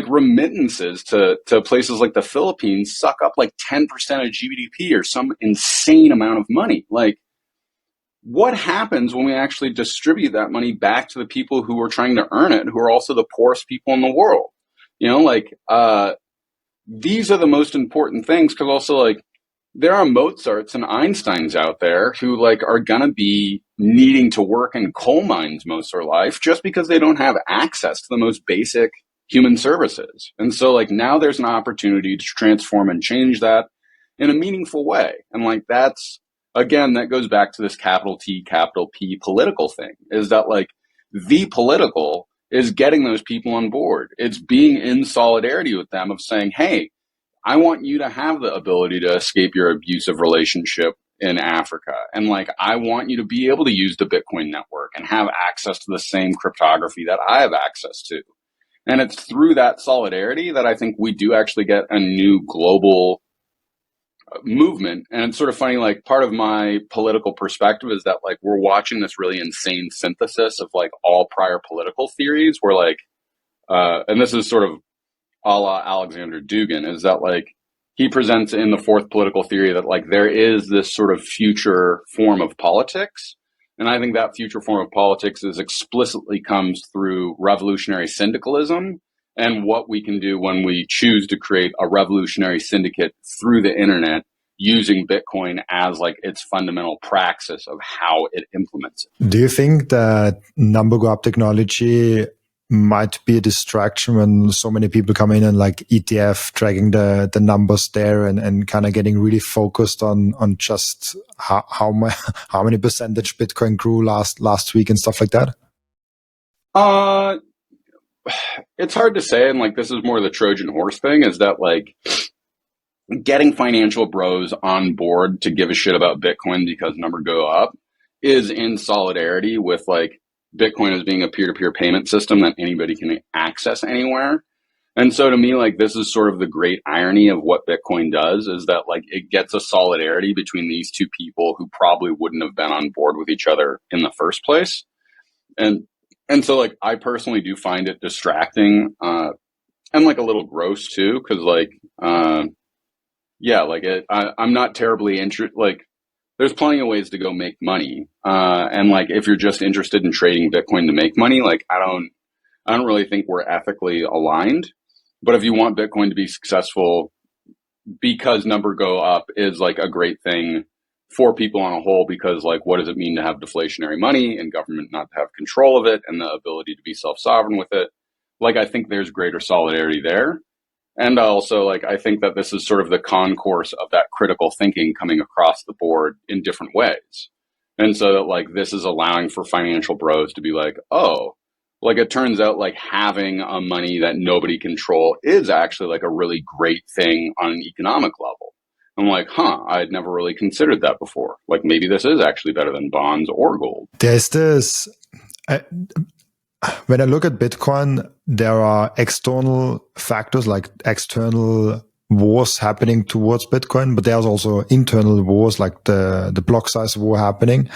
remittances to places like the Philippines suck up like 10% of GDP or some insane amount of money. Like, what happens when we actually distribute that money back to the people who are trying to earn it, who are also the poorest people in the world? These are the most important things, because also like there are Mozarts and Einsteins out there who like are gonna be needing to work in coal mines most of their life just because they don't have access to the most basic human services. And so like now there's an opportunity to transform and change that in a meaningful way. And like that's, again, that goes back to this capital T, capital P political thing, is that like the political is getting those people on board. It's being in solidarity with them of saying, hey, I want you to have the ability to escape your abusive relationship in Africa. And like, I want you to be able to use the Bitcoin network and have access to the same cryptography that I have access to. And it's through that solidarity that I think we do actually get a new global movement. And it's sort of funny, like part of my political perspective is that like we're watching this really insane synthesis of like all prior political theories where like and this is sort of a la Alexander Dugin, is that like he presents in the fourth political theory that like there is this sort of future form of politics. And I think that future form of politics is explicitly comes through revolutionary syndicalism, and what we can do when we choose to create a revolutionary syndicate through the internet using Bitcoin as like its fundamental praxis of how it implements it.
Do you think that number graph technology might be a distraction when so many people come in and like ETF tracking the numbers there and kind of getting really focused on just how many percentage Bitcoin grew last week and stuff like that?
It's hard to say, and like this is more the Trojan horse thing, is that like getting financial bros on board to give a shit about Bitcoin because number go up is in solidarity with like Bitcoin as being a peer-to-peer payment system that anybody can access anywhere. And so to me, like, this is sort of the great irony of what Bitcoin does, is that like it gets a solidarity between these two people who probably wouldn't have been on board with each other in the first place. And so like I personally do find it distracting and like a little gross too, because like yeah, like I'm not terribly interested. Like, there's plenty of ways to go make money, and like if you're just interested in trading Bitcoin to make money, like I don't really think we're ethically aligned. But if you want Bitcoin to be successful, because number go up is like a great thing for people on a whole, because like what does it mean to have deflationary money and government not to have control of it and the ability to be self-sovereign with it? Like, I think there's greater solidarity there. And also, like, I think that this is sort of the concourse of that critical thinking coming across the board in different ways. And so that, like, this is allowing for financial bros to be like, oh, like, it turns out, like, having a money that nobody control is actually, like, a really great thing on an economic level. I'm like, I'd never really considered that before. Like, maybe this is actually better than bonds or gold.
There's this... when I look at Bitcoin, there are external factors like external wars happening towards Bitcoin, but there's also internal wars like the block size war happening.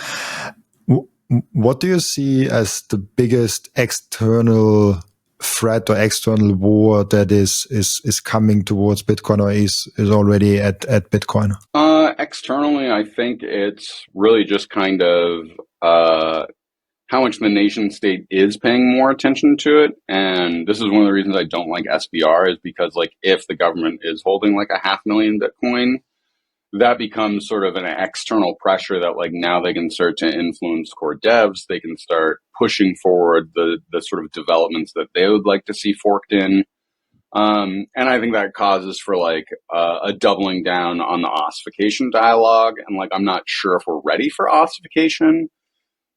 What do you see as the biggest external threat or external war that is coming towards Bitcoin or is already at Bitcoin?
Externally, I think it's really just kind of how much the nation state is paying more attention to it. And this is one of the reasons I don't like SBR, is because like if the government is holding like 500,000 Bitcoin, that becomes sort of an external pressure that like now they can start to influence core devs. They can start pushing forward the sort of developments that they would like to see forked in. And I think that causes for like a doubling down on the ossification dialogue. And like, I'm not sure if we're ready for ossification,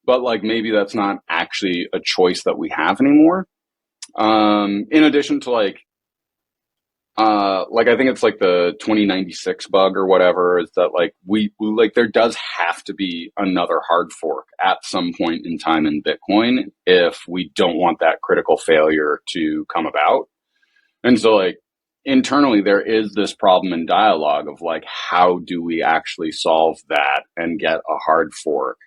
but like maybe that's not actually a choice that we have anymore. In addition to like I think it's like the 2096 bug or whatever, is that like we like there does have to be another hard fork at some point in time in Bitcoin if we don't want that critical failure to come about. And so like internally there is this problem in dialogue of like, how do we actually solve that and get a hard fork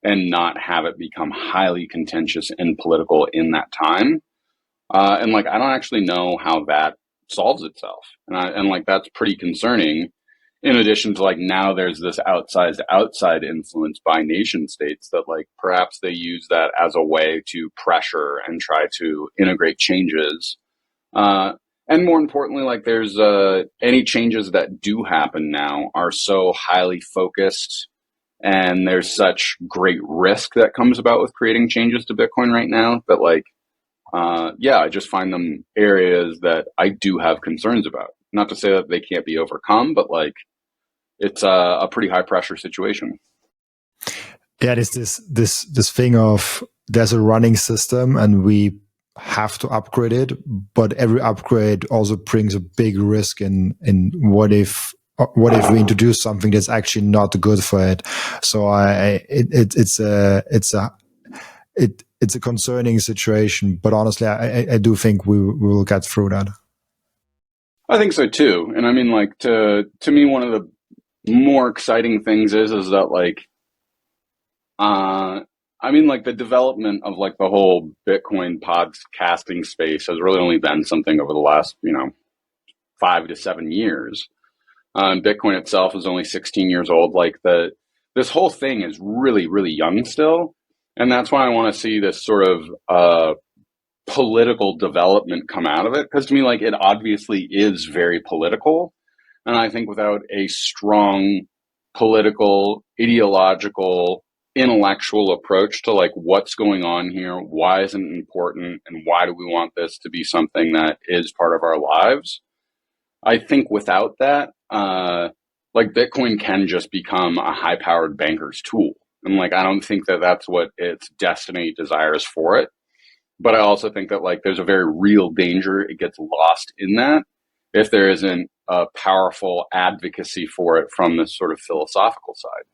and not have it become highly contentious and political in that time? And like, I don't actually know how that solves itself. And like, that's pretty concerning. In addition to like, now there's this outside influence by nation states that like, perhaps they use that as a way to pressure and try to integrate changes. And more importantly, like there's any changes that do happen now are so highly focused, and there's such great risk that comes about with creating changes to Bitcoin right now that like, I just find them areas that I do have concerns about. Not to say that they can't be overcome, but like it's a pretty high pressure situation.
Yeah, there's this thing of there's a running system and we have to upgrade it, but every upgrade also brings a big risk in what if we introduce something that's actually not good for it. So it's a concerning situation, but honestly, I do think we will get through that.
I think so too. And I mean, like to me, one of the more exciting things is that like, I mean, like the development of like the whole Bitcoin podcasting space has really only been something over the last, 5 to 7 years. Bitcoin itself is only 16 years old. Like this whole thing is really, really young still. And that's why I want to see this sort of political development come out of it. Because to me, like, it obviously is very political. And I think without a strong political, ideological, intellectual approach to like what's going on here, why isn't it important, and why do we want this to be something that is part of our lives, I think without that, like Bitcoin can just become a high-powered banker's tool. And like, I don't think that that's what its destiny desires for it. But I also think that like there's a very real danger it gets lost in that if there isn't a powerful advocacy for it from this sort of philosophical side.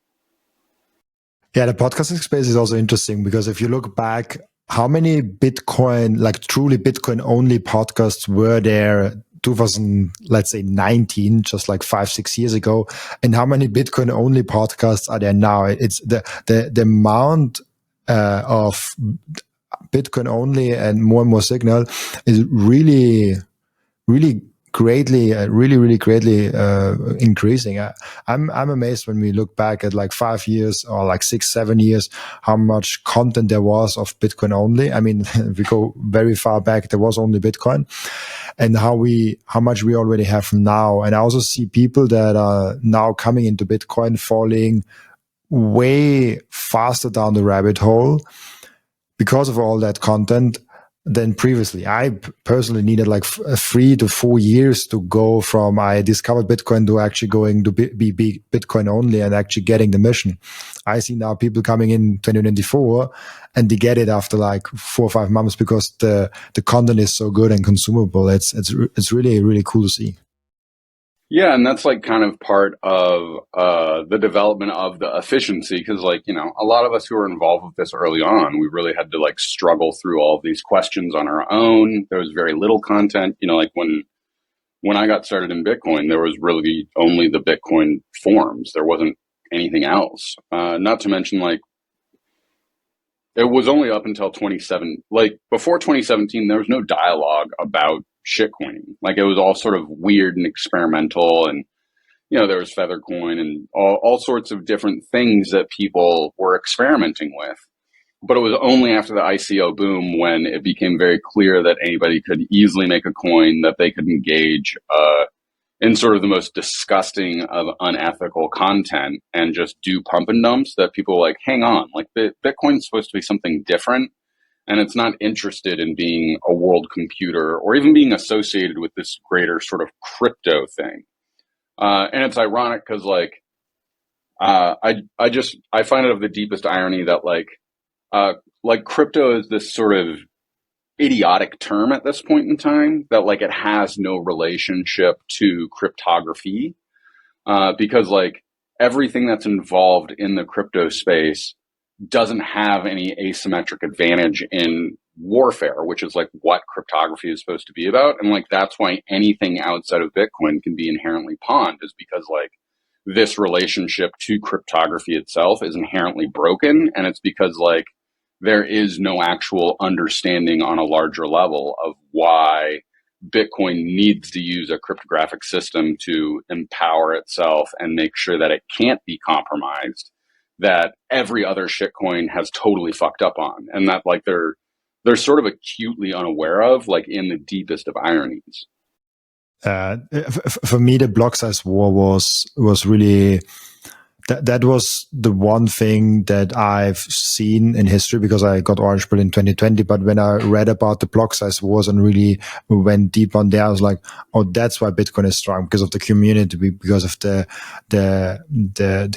Yeah, the podcasting space is also interesting because if you look back, how many Bitcoin, like truly Bitcoin only podcasts were there 2000, let's say 19, just like 5-6 years ago, and how many Bitcoin only podcasts are there now? It's the amount of Bitcoin only and more signal is really greatly, really greatly increasing. I'm amazed when we look back at like 5 years or like 6-7 years, how much content there was of Bitcoin only. I mean, if we go very far back, there was only Bitcoin, and how much we already have now. And I also see people that are now coming into Bitcoin falling way faster down the rabbit hole because of all that content than previously. I personally needed like 3 to 4 years to go from I discovered Bitcoin to actually going to be Bitcoin only and actually getting the mission. I see now people coming in 2024 and they get it after like 4 or 5 months because the content is so good and consumable. It's really cool to see.
Yeah, and that's like kind of part of the development of the efficiency, because like, you know, a lot of us who were involved with this early on, we really had to like struggle through all of these questions on our own. There was very little content, you know, like when I got started in Bitcoin, there was really only the Bitcoin forums. There wasn't anything else. Not to mention like it was only up until 27, like before 2017, there was no dialogue about shitcoining. Like it was all sort of weird and experimental, and you know there was Feathercoin and all sorts of different things that people were experimenting with. But it was only after the ICO boom when it became very clear that anybody could easily make a coin, that they could engage in sort of the most disgusting of unethical content and just do pump and dumps, that people were like, hang on, like Bitcoin's supposed to be something different. And it's not interested in being a world computer or even being associated with this greater sort of crypto thing. And it's ironic because like, I find it of the deepest irony that like crypto is this sort of idiotic term at this point in time, that like it has no relationship to cryptography, because like everything that's involved in the crypto space doesn't have any asymmetric advantage in warfare, which is like what cryptography is supposed to be about. And like that's why anything outside of Bitcoin can be inherently pawned, is because like this relationship to cryptography itself is inherently broken. And it's because like there is no actual understanding on a larger level of why Bitcoin needs to use a cryptographic system to empower itself and make sure that it can't be compromised, that every other shitcoin has totally fucked up on, and that like they're sort of acutely unaware of, like in the deepest of ironies.
For me, the block size war was really that was the one thing that I've seen in history, because I got Orange Pill in 2020. But when I read about the block size wars and really went deep on there, I was like, oh, that's why Bitcoin is strong, because of the community, because of the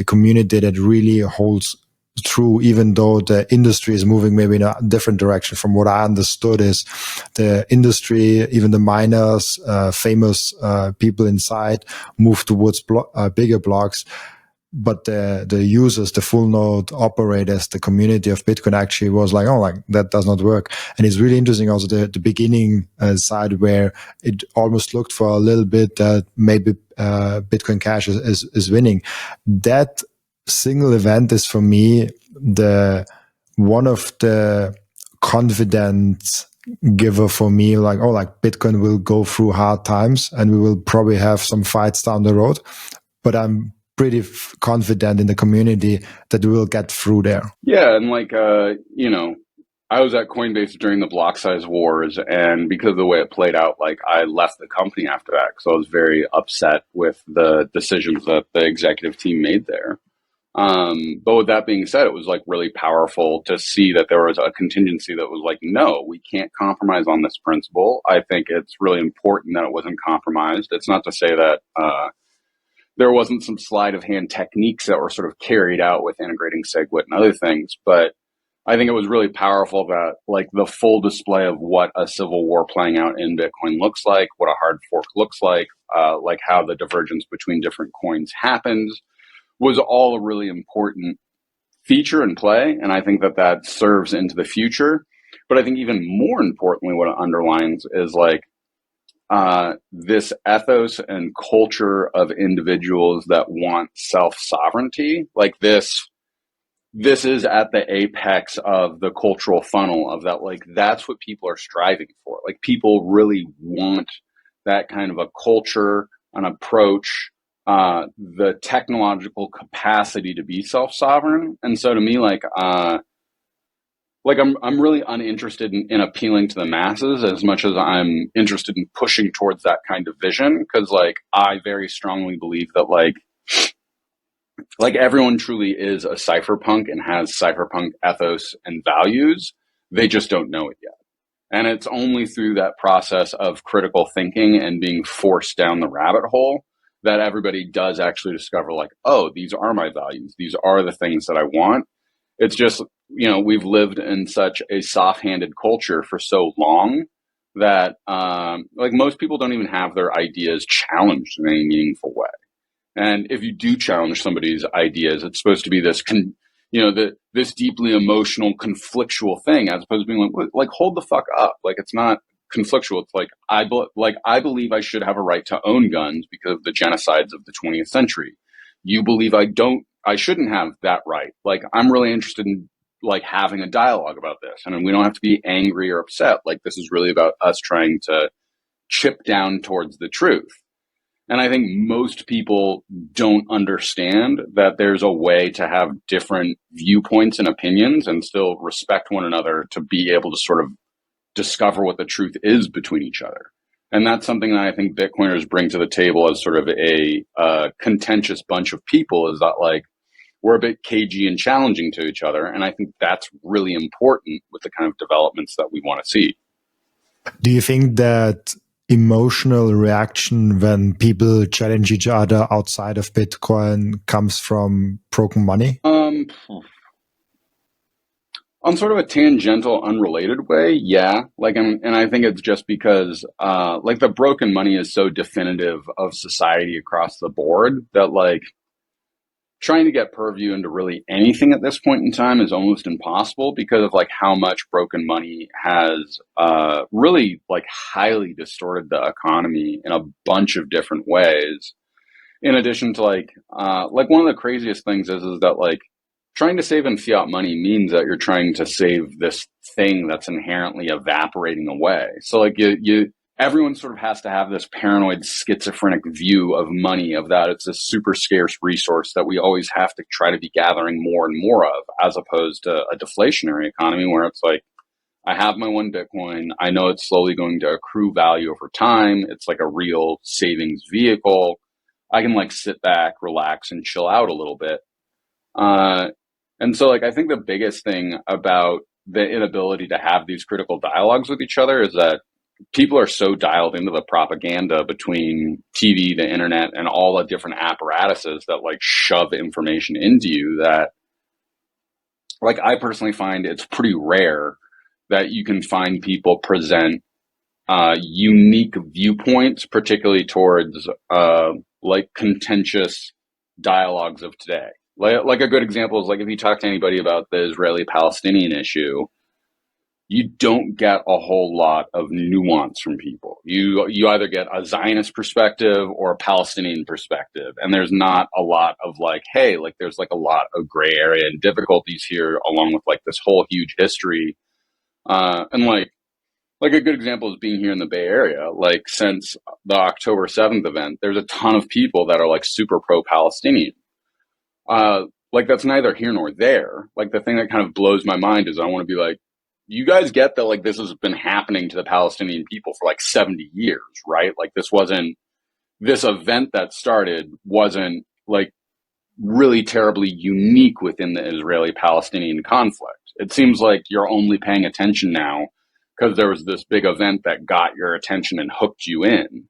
community that really holds true, even though the industry is moving maybe in a different direction. From what I understood is the industry, even the miners, famous people inside, move towards bigger blocks. But the users, the full node operators, the community of Bitcoin actually was like, oh, like that does not work. And it's really interesting also the beginning side, where it almost looked for a little bit that maybe Bitcoin Cash is winning. That single event is for me one of the confidence giver for me, like, oh, like Bitcoin will go through hard times and we will probably have some fights down the road, but I'm pretty confident in the community that we will get through there.
Yeah, and like you know, I was at Coinbase during the block size wars, and because of the way it played out, like I left the company after that because I was very upset with the decisions that the executive team made there. But with that being said, it was like really powerful to see that there was a contingency that was like, no, we can't compromise on this principle. I think it's really important that it wasn't compromised. It's not to say that there wasn't some sleight of hand techniques that were sort of carried out with integrating SegWit and other things, but I think it was really powerful that like the full display of what a civil war playing out in Bitcoin looks like, what a hard fork looks like how the divergence between different coins happens, was all a really important feature and play. And I think that that serves into the future. But I think even more importantly, what it underlines is like this ethos and culture of individuals that want self-sovereignty. Like this is at the apex of the cultural funnel of that, like that's what people are striving for. Like people really want that kind of a culture, an approach, the technological capacity to be self-sovereign. And so to me, I'm really uninterested in appealing to the masses as much as I'm interested in pushing towards that kind of vision. Because like I very strongly believe that like everyone truly is a cypherpunk and has cypherpunk ethos and values. They just don't know it yet. And it's only through that process of critical thinking and being forced down the rabbit hole that everybody does actually discover like, oh, these are my values. These are the things that I want. It's just, we've lived in such a soft-handed culture for so long that like most people don't even have their ideas challenged in any meaningful way. And if you do challenge somebody's ideas, it's supposed to be this, this deeply emotional, conflictual thing, as opposed to being like, hold the fuck up. Like, it's not conflictual. It's like, I believe I should have a right to own guns because of the genocides of the 20th century. You believe I shouldn't have that right. Like, I'm really interested in like having a dialogue about this. And we don't have to be angry or upset. Like, this is really about us trying to chip down towards the truth. And I think most people don't understand that there's a way to have different viewpoints and opinions and still respect one another to be able to sort of discover what the truth is between each other. And that's something that I think Bitcoiners bring to the table as sort of a contentious bunch of people, is that like we're a bit cagey and challenging to each other. And I think that's really important with the kind of developments that we want to see.
Do you think that emotional reaction when people challenge each other outside of Bitcoin comes from broken money?
On sort of a tangential, unrelated way, yeah. And I think it's just because, like, the broken money is so definitive of society across the board that, like, trying to get purview into really anything at this point in time is almost impossible because of like how much broken money has really like highly distorted the economy in a bunch of different ways. In addition to like one of the craziest things is that like trying to save in fiat money means that you're trying to save this thing that's inherently evaporating away. So like everyone sort of has to have this paranoid schizophrenic view of money, of that it's a super scarce resource that we always have to try to be gathering more and more of, as opposed to a deflationary economy where it's like, I have my one Bitcoin. I know it's slowly going to accrue value over time. It's like a real savings vehicle. I can like sit back, relax, and chill out a little bit. And so like, I think the biggest thing about the inability to have these critical dialogues with each other is that people are so dialed into the propaganda between TV, the internet, and all the different apparatuses that like shove information into you that like I personally find it's pretty rare that you can find people present unique viewpoints, particularly towards like contentious dialogues of today. Like a good example is like if you talk to anybody about the Israeli-Palestinian issue, you don't get a whole lot of nuance from people. You either get a Zionist perspective or a Palestinian perspective. And there's not a lot of like, hey, like there's like a lot of gray area and difficulties here along with like this whole huge history. And like a good example is being here in the Bay Area. Like since the October 7th event, there's a ton of people that are like super pro-Palestinian. Like that's neither here nor there. Like the thing that kind of blows my mind is I want to be like, you guys get that like this has been happening to the Palestinian people for like 70 years, right? Like this event that started wasn't like really terribly unique within the Israeli-Palestinian conflict. It seems like you're only paying attention now because there was this big event that got your attention and hooked you in.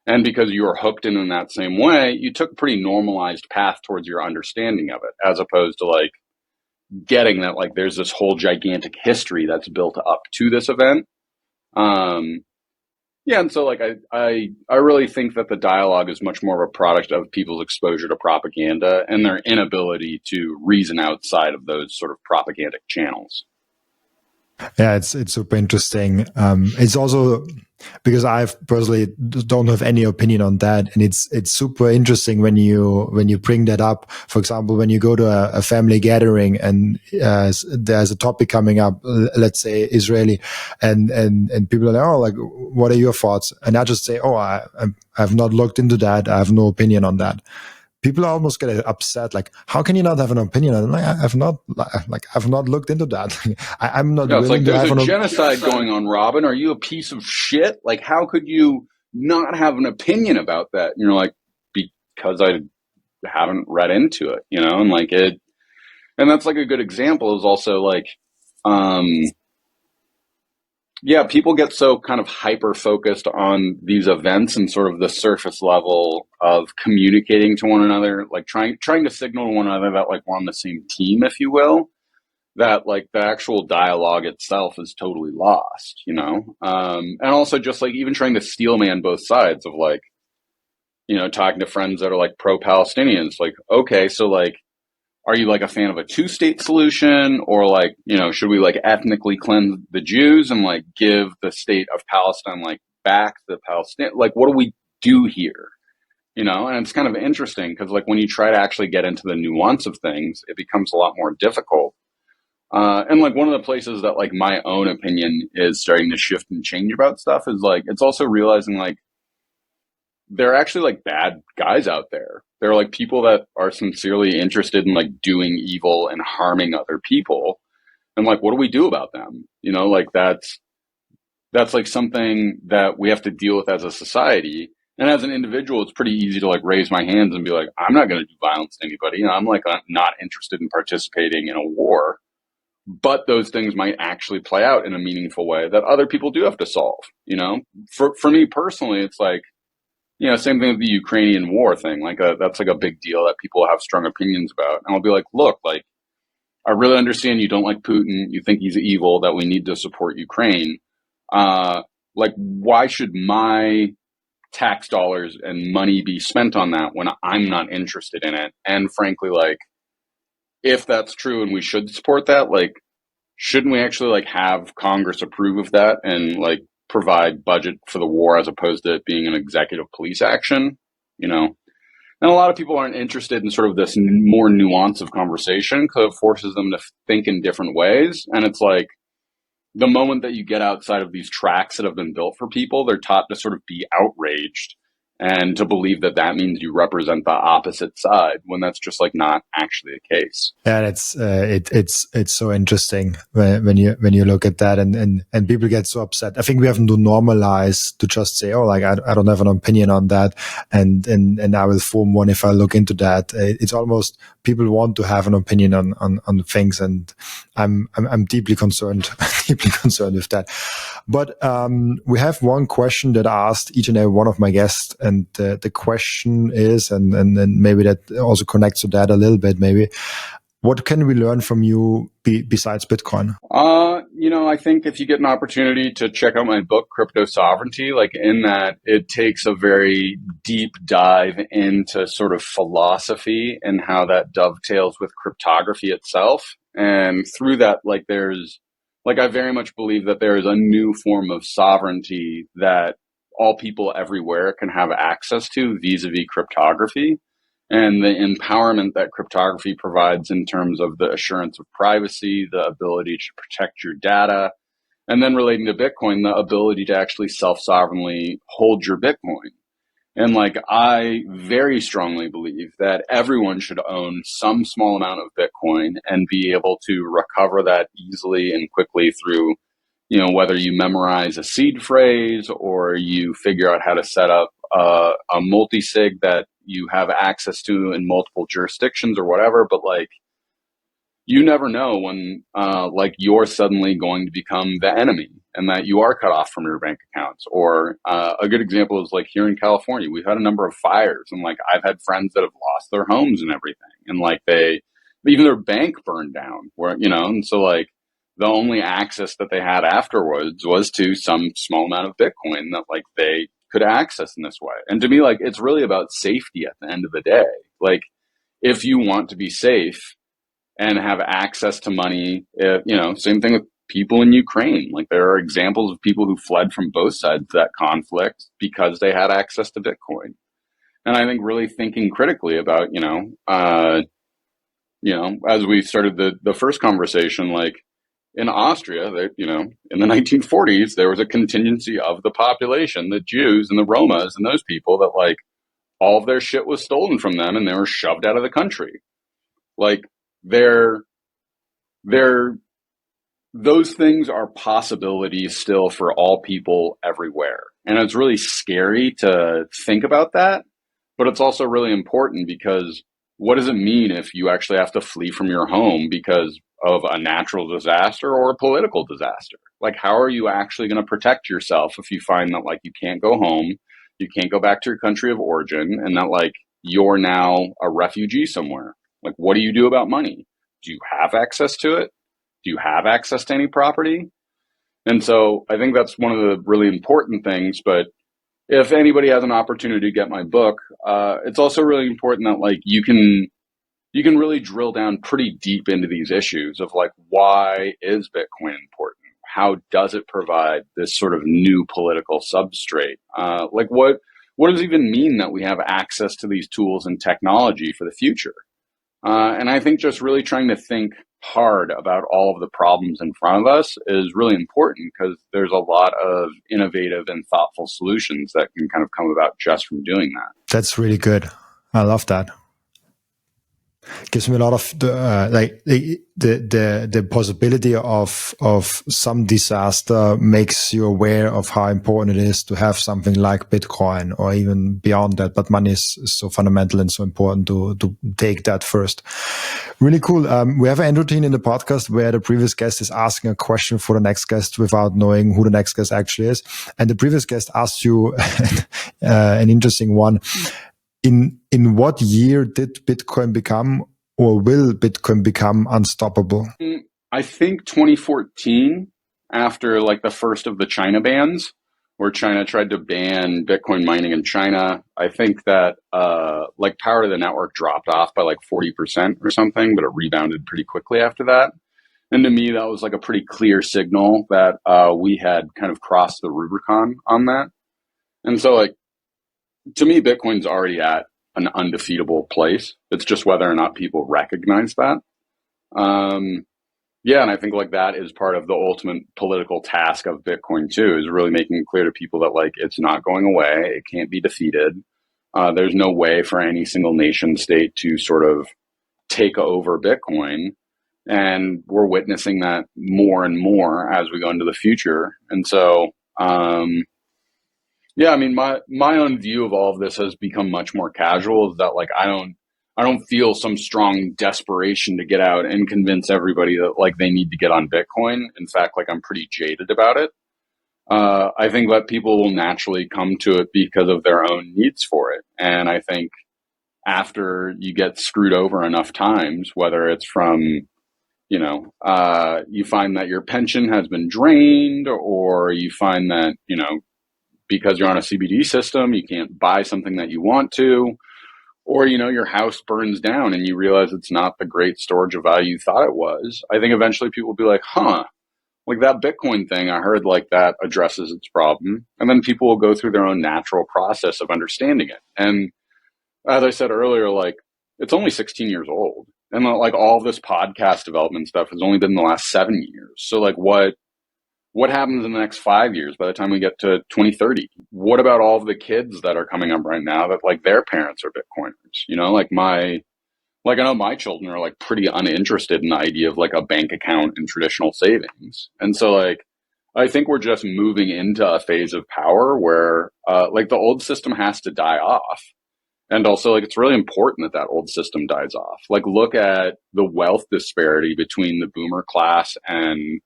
And because you were hooked in that same way, you took a pretty normalized path towards your understanding of it, as opposed to like getting that like there's this whole gigantic history that's built up to this event. Yeah, and so like I really think that the dialogue is much more of a product of people's exposure to propaganda and their inability to reason outside of those sort of propagandic channels.
Yeah, it's super interesting. It's also because I personally don't have any opinion on that, and it's super interesting when you bring that up. For example, when you go to a family gathering and there's a topic coming up, let's say Israeli, and people are like, oh, like what are your thoughts? And I just say, oh, I've not looked into that. I have no opinion on that. People almost get upset, like, how can you not have an opinion? And I've not looked into that. I'm not
No, it's
willing
like
to
there's
have
a genocide going on, Robin. Are you a piece of shit? Like, how could you not have an opinion about that? And you're like, because I haven't read into it, you know, and like it, and that's like a good example is also like, yeah, people get so kind of hyper focused on these events and sort of the surface level of communicating to one another, like trying to signal to one another that like we're on the same team, if you will, that like the actual dialogue itself is totally lost, you know? And also just like even trying to steel man both sides of like, you know, talking to friends that are like pro-Palestinians, like, okay, so like, are you like a fan of a two-state solution, or like, you know, should we like ethnically cleanse the Jews and like give the state of Palestine like back the Palestinian? Like, what do we do here? You know, and it's kind of interesting because like when you try to actually get into the nuance of things, it becomes a lot more difficult. And like one of the places that like my own opinion is starting to shift and change about stuff is like it's also realizing like there are actually like bad guys out there. There are like people that are sincerely interested in like doing evil and harming other people. And like, what do we do about them? You know, like that's like something that we have to deal with as a society. And as an individual, it's pretty easy to like raise my hands and be like, I'm not going to do violence to anybody. And I'm like not interested in participating in a war. But those things might actually play out in a meaningful way that other people do have to solve. You know, for me personally, it's like, you know, same thing with the Ukrainian war thing. Like that's like a big deal that people have strong opinions about. And I'll be like, look, like, I really understand you don't like Putin. You think he's evil, that we need to support Ukraine. Like, why should my tax dollars and money be spent on that when I'm not interested in it? And frankly, like, if that's true and we should support that, like, shouldn't we actually like have Congress approve of that and like provide budget for the war as opposed to it being an executive police action, you know? And a lot of people aren't interested in sort of this more nuance of conversation because it forces them to think in different ways. And it's like the moment that you get outside of these tracks that have been built for people, they're taught to sort of be outraged and to believe that that means you represent the opposite side when that's just like not actually the case.
Yeah, it's so interesting when you look at that and people get so upset. I think we have to normalize to just say, oh, like I don't have an opinion on that, and I will form one if I look into that. It's almost people want to have an opinion on things, and I'm deeply concerned with that. But we have one question that I asked each and every one of my guests, and the question is, and maybe that also connects to that a little bit, maybe. What can we learn from you besides Bitcoin?
You know, I think if you get an opportunity to check out my book, Crypto Sovereignty, like in that it takes a very deep dive into sort of philosophy and how that dovetails with cryptography itself. And through that, like I very much believe that there is a new form of sovereignty that all people everywhere can have access to vis-a-vis cryptography. And the empowerment that cryptography provides in terms of the assurance of privacy, the ability to protect your data, and then relating to Bitcoin, the ability to actually self-sovereignly hold your Bitcoin. And like, I very strongly believe that everyone should own some small amount of Bitcoin and be able to recover that easily and quickly through, you know, whether you memorize a seed phrase or you figure out how to set up a multi-sig that you have access to in multiple jurisdictions or whatever. But like, you never know when like you're suddenly going to become the enemy and that you are cut off from your bank accounts. Or a good example is like here in California, we've had a number of fires, and like I've had friends that have lost their homes and everything, and like they even their bank burned down, where, and so like the only access that they had afterwards was to some small amount of Bitcoin that like they could access in this way. And to me, like, it's really about safety at the end of the day. Like, if you want to be safe and have access to money, same thing with people in Ukraine. Like, there are examples of people who fled from both sides of that conflict because they had access to Bitcoin. And I think really thinking critically about, as we started the first conversation, like in Austria, in the 1940s, there was a contingency of the population, the Jews and the Romas and those people, that like all of their shit was stolen from them and they were shoved out of the country. Like, those things are possibilities still for all people everywhere. And it's really scary to think about that, but it's also really important, because what does it mean if you actually have to flee from your home because of a natural disaster or a political disaster? Like, how are you actually going to protect yourself if you find that like you can't go home, you can't go back to your country of origin, and that like you're now a refugee somewhere? Like, what do you do about money? Do you have access to it? Do you have access to any property? And so I think that's one of the really important things. But if anybody has an opportunity to get my book, it's also really important that like you can really drill down pretty deep into these issues of like, why is Bitcoin important? How does it provide this sort of new political substrate? Like, what does it even mean that we have access to these tools and technology for the future? And I think just really trying to think hard about all of the problems in front of us is really important, because there's a lot of innovative and thoughtful solutions that can kind of come about just from doing that.
That's really good. I love that. Gives me a lot of the possibility of some disaster makes you aware of how important it is to have something like Bitcoin, or even beyond that. But money is so fundamental and so important to take that first. Really cool. We have an routine in the podcast where the previous guest is asking a question for the next guest without knowing who the next guest actually is. And the previous guest asked you an interesting one. In what year did Bitcoin become, or will Bitcoin become, unstoppable?
I think 2014, after like the first of the China bans, where China tried to ban Bitcoin mining in China. I think that like power to the network dropped off by like 40% or something, but it rebounded pretty quickly after that. And to me, that was like a pretty clear signal that we had kind of crossed the Rubicon on that. And so like, to me, Bitcoin's already at an undefeatable place. It's just whether or not people recognize that. Yeah, and I think like that is part of the ultimate political task of Bitcoin too, is really making it clear to people that like it's not going away, it can't be defeated. There's no way for any single nation state to sort of take over Bitcoin, and we're witnessing that more and more as we go into the future. And so, yeah, I mean, my own view of all of this has become much more casual. Is that like I don't feel some strong desperation to get out and convince everybody that like they need to get on Bitcoin. In fact, like I'm pretty jaded about it. I think that people will naturally come to it because of their own needs for it. And I think after you get screwed over enough times, whether it's from, you find that your pension has been drained, or you find that, because you're on a CBD system, you can't buy something that you want to, or, your house burns down and you realize it's not the great storage of value you thought it was. I think eventually people will be like, like that Bitcoin thing, I heard like that addresses its problem. And then people will go through their own natural process of understanding it. And as I said earlier, like it's only 16 years old. And like all of this podcast development stuff has only been the last 7 years. So like what happens in the next 5 years by the time we get to 2030? What about all of the kids that are coming up right now that like their parents are Bitcoiners? Like I know my children are like pretty uninterested in the idea of like a bank account and traditional savings. And so like, I think we're just moving into a phase of power where like the old system has to die off. And also, like, it's really important that old system dies off. Like, look at the wealth disparity between the boomer class and,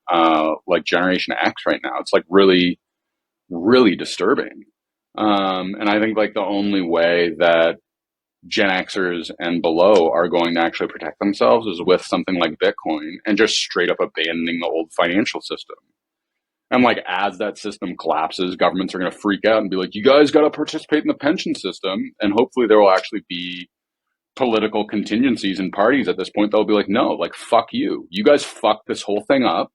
like, Generation X right now. It's, like, really, really disturbing. And I think, like, the only way that Gen Xers and below are going to actually protect themselves is with something like Bitcoin and just straight up abandoning the old financial system. And like, as that system collapses, governments are going to freak out and be like, you guys got to participate in the pension system. And hopefully there will actually be political contingencies and parties at this point. They'll be like, no, like, fuck you. You guys fucked this whole thing up.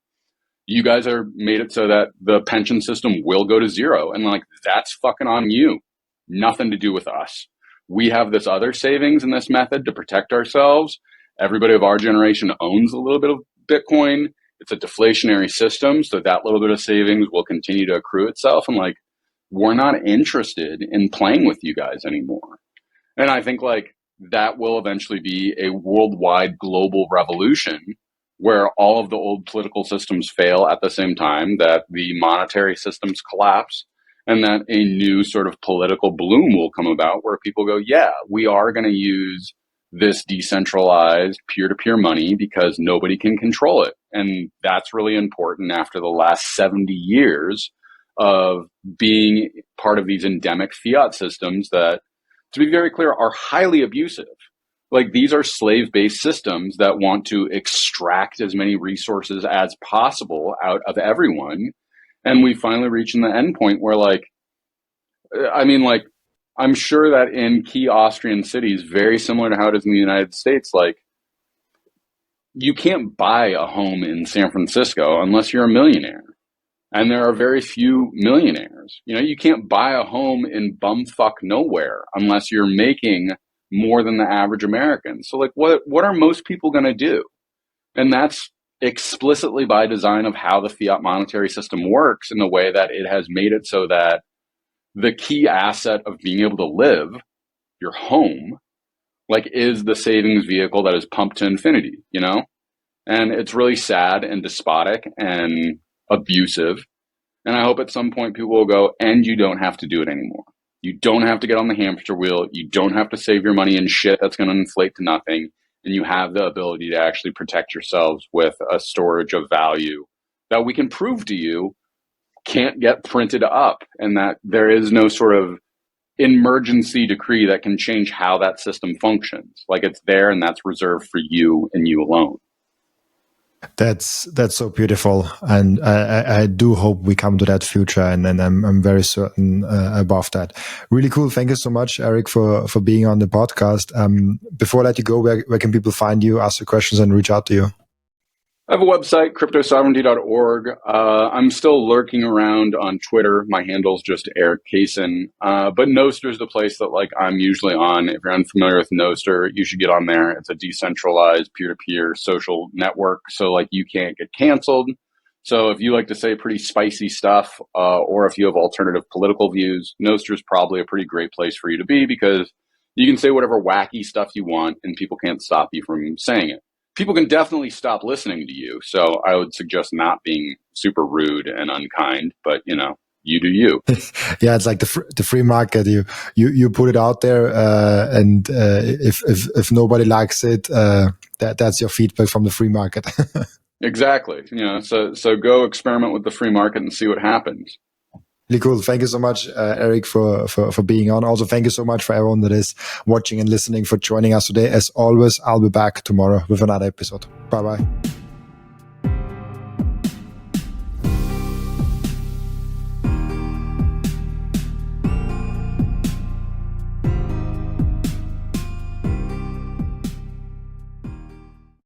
You guys are made it so that the pension system will go to zero. And like, that's fucking on you. Nothing to do with us. We have this other savings in this method to protect ourselves. Everybody of our generation owns a little bit of Bitcoin. It's a deflationary system. So that little bit of savings will continue to accrue itself. And like, we're not interested in playing with you guys anymore. And I think like that will eventually be a worldwide global revolution where all of the old political systems fail at the same time, that the monetary systems collapse, and that a new sort of political bloom will come about where people go, yeah, we are going to use this decentralized peer-to-peer money because nobody can control it. And that's really important after the last 70 years of being part of these endemic fiat systems that, to be very clear, are highly abusive. Like, these are slave-based systems that want to extract as many resources as possible out of everyone. And we finally reach in the end point where, like, I mean, like, I'm sure that in key Austrian cities, very similar to how it is in the United States, like, you can't buy a home in San Francisco unless you're a millionaire. And there are very few millionaires. You know, you can't buy a home in bumfuck nowhere unless you're making more than the average American. So, like, what are most people going to do? And that's explicitly by design of how the fiat monetary system works, in the way that it has made it so that the key asset of being able to live, your home, like, is the savings vehicle that is pumped to infinity, you know? And it's really sad and despotic and abusive. And I hope at some point people will go, and you don't have to do it anymore. You don't have to get on the hamster wheel. You don't have to save your money in shit that's going to inflate to nothing. And you have the ability to actually protect yourselves with a storage of value that we can prove to you can't get printed up, and that there is no sort of emergency decree that can change how that system functions. Like, it's there, and that's reserved for you and you alone.
That's so beautiful, and I do hope we come to that future, and I'm very certain above that. Really cool. Thank you so much, Erik, for being on the podcast. Before I let you go, where can people find you, ask you questions, and reach out to you?
I have a website, cryptosovereignty.org. I'm still lurking around on Twitter. My handle's just Erik Cason. But Nostr is the place that, like, I'm usually on. If you're unfamiliar with Nostr, you should get on there. It's a decentralized peer-to-peer social network, so, like, you can't get canceled. So if you like to say pretty spicy stuff, or if you have alternative political views, Nostr is probably a pretty great place for you to be, because you can say whatever wacky stuff you want and people can't stop you from saying it. People can definitely stop listening to you. So I would suggest not being super rude and unkind, but, you know, you do you.
Yeah, it's like the free market. You put it out there, and if nobody likes it, that's your feedback from the free market.
Exactly. You know, so go experiment with the free market and see what happens.
Really cool. Thank you so much, Erik, for being on. Also, thank you so much for everyone that is watching and listening, for joining us today. As always, I'll be back tomorrow with another episode. Bye-bye.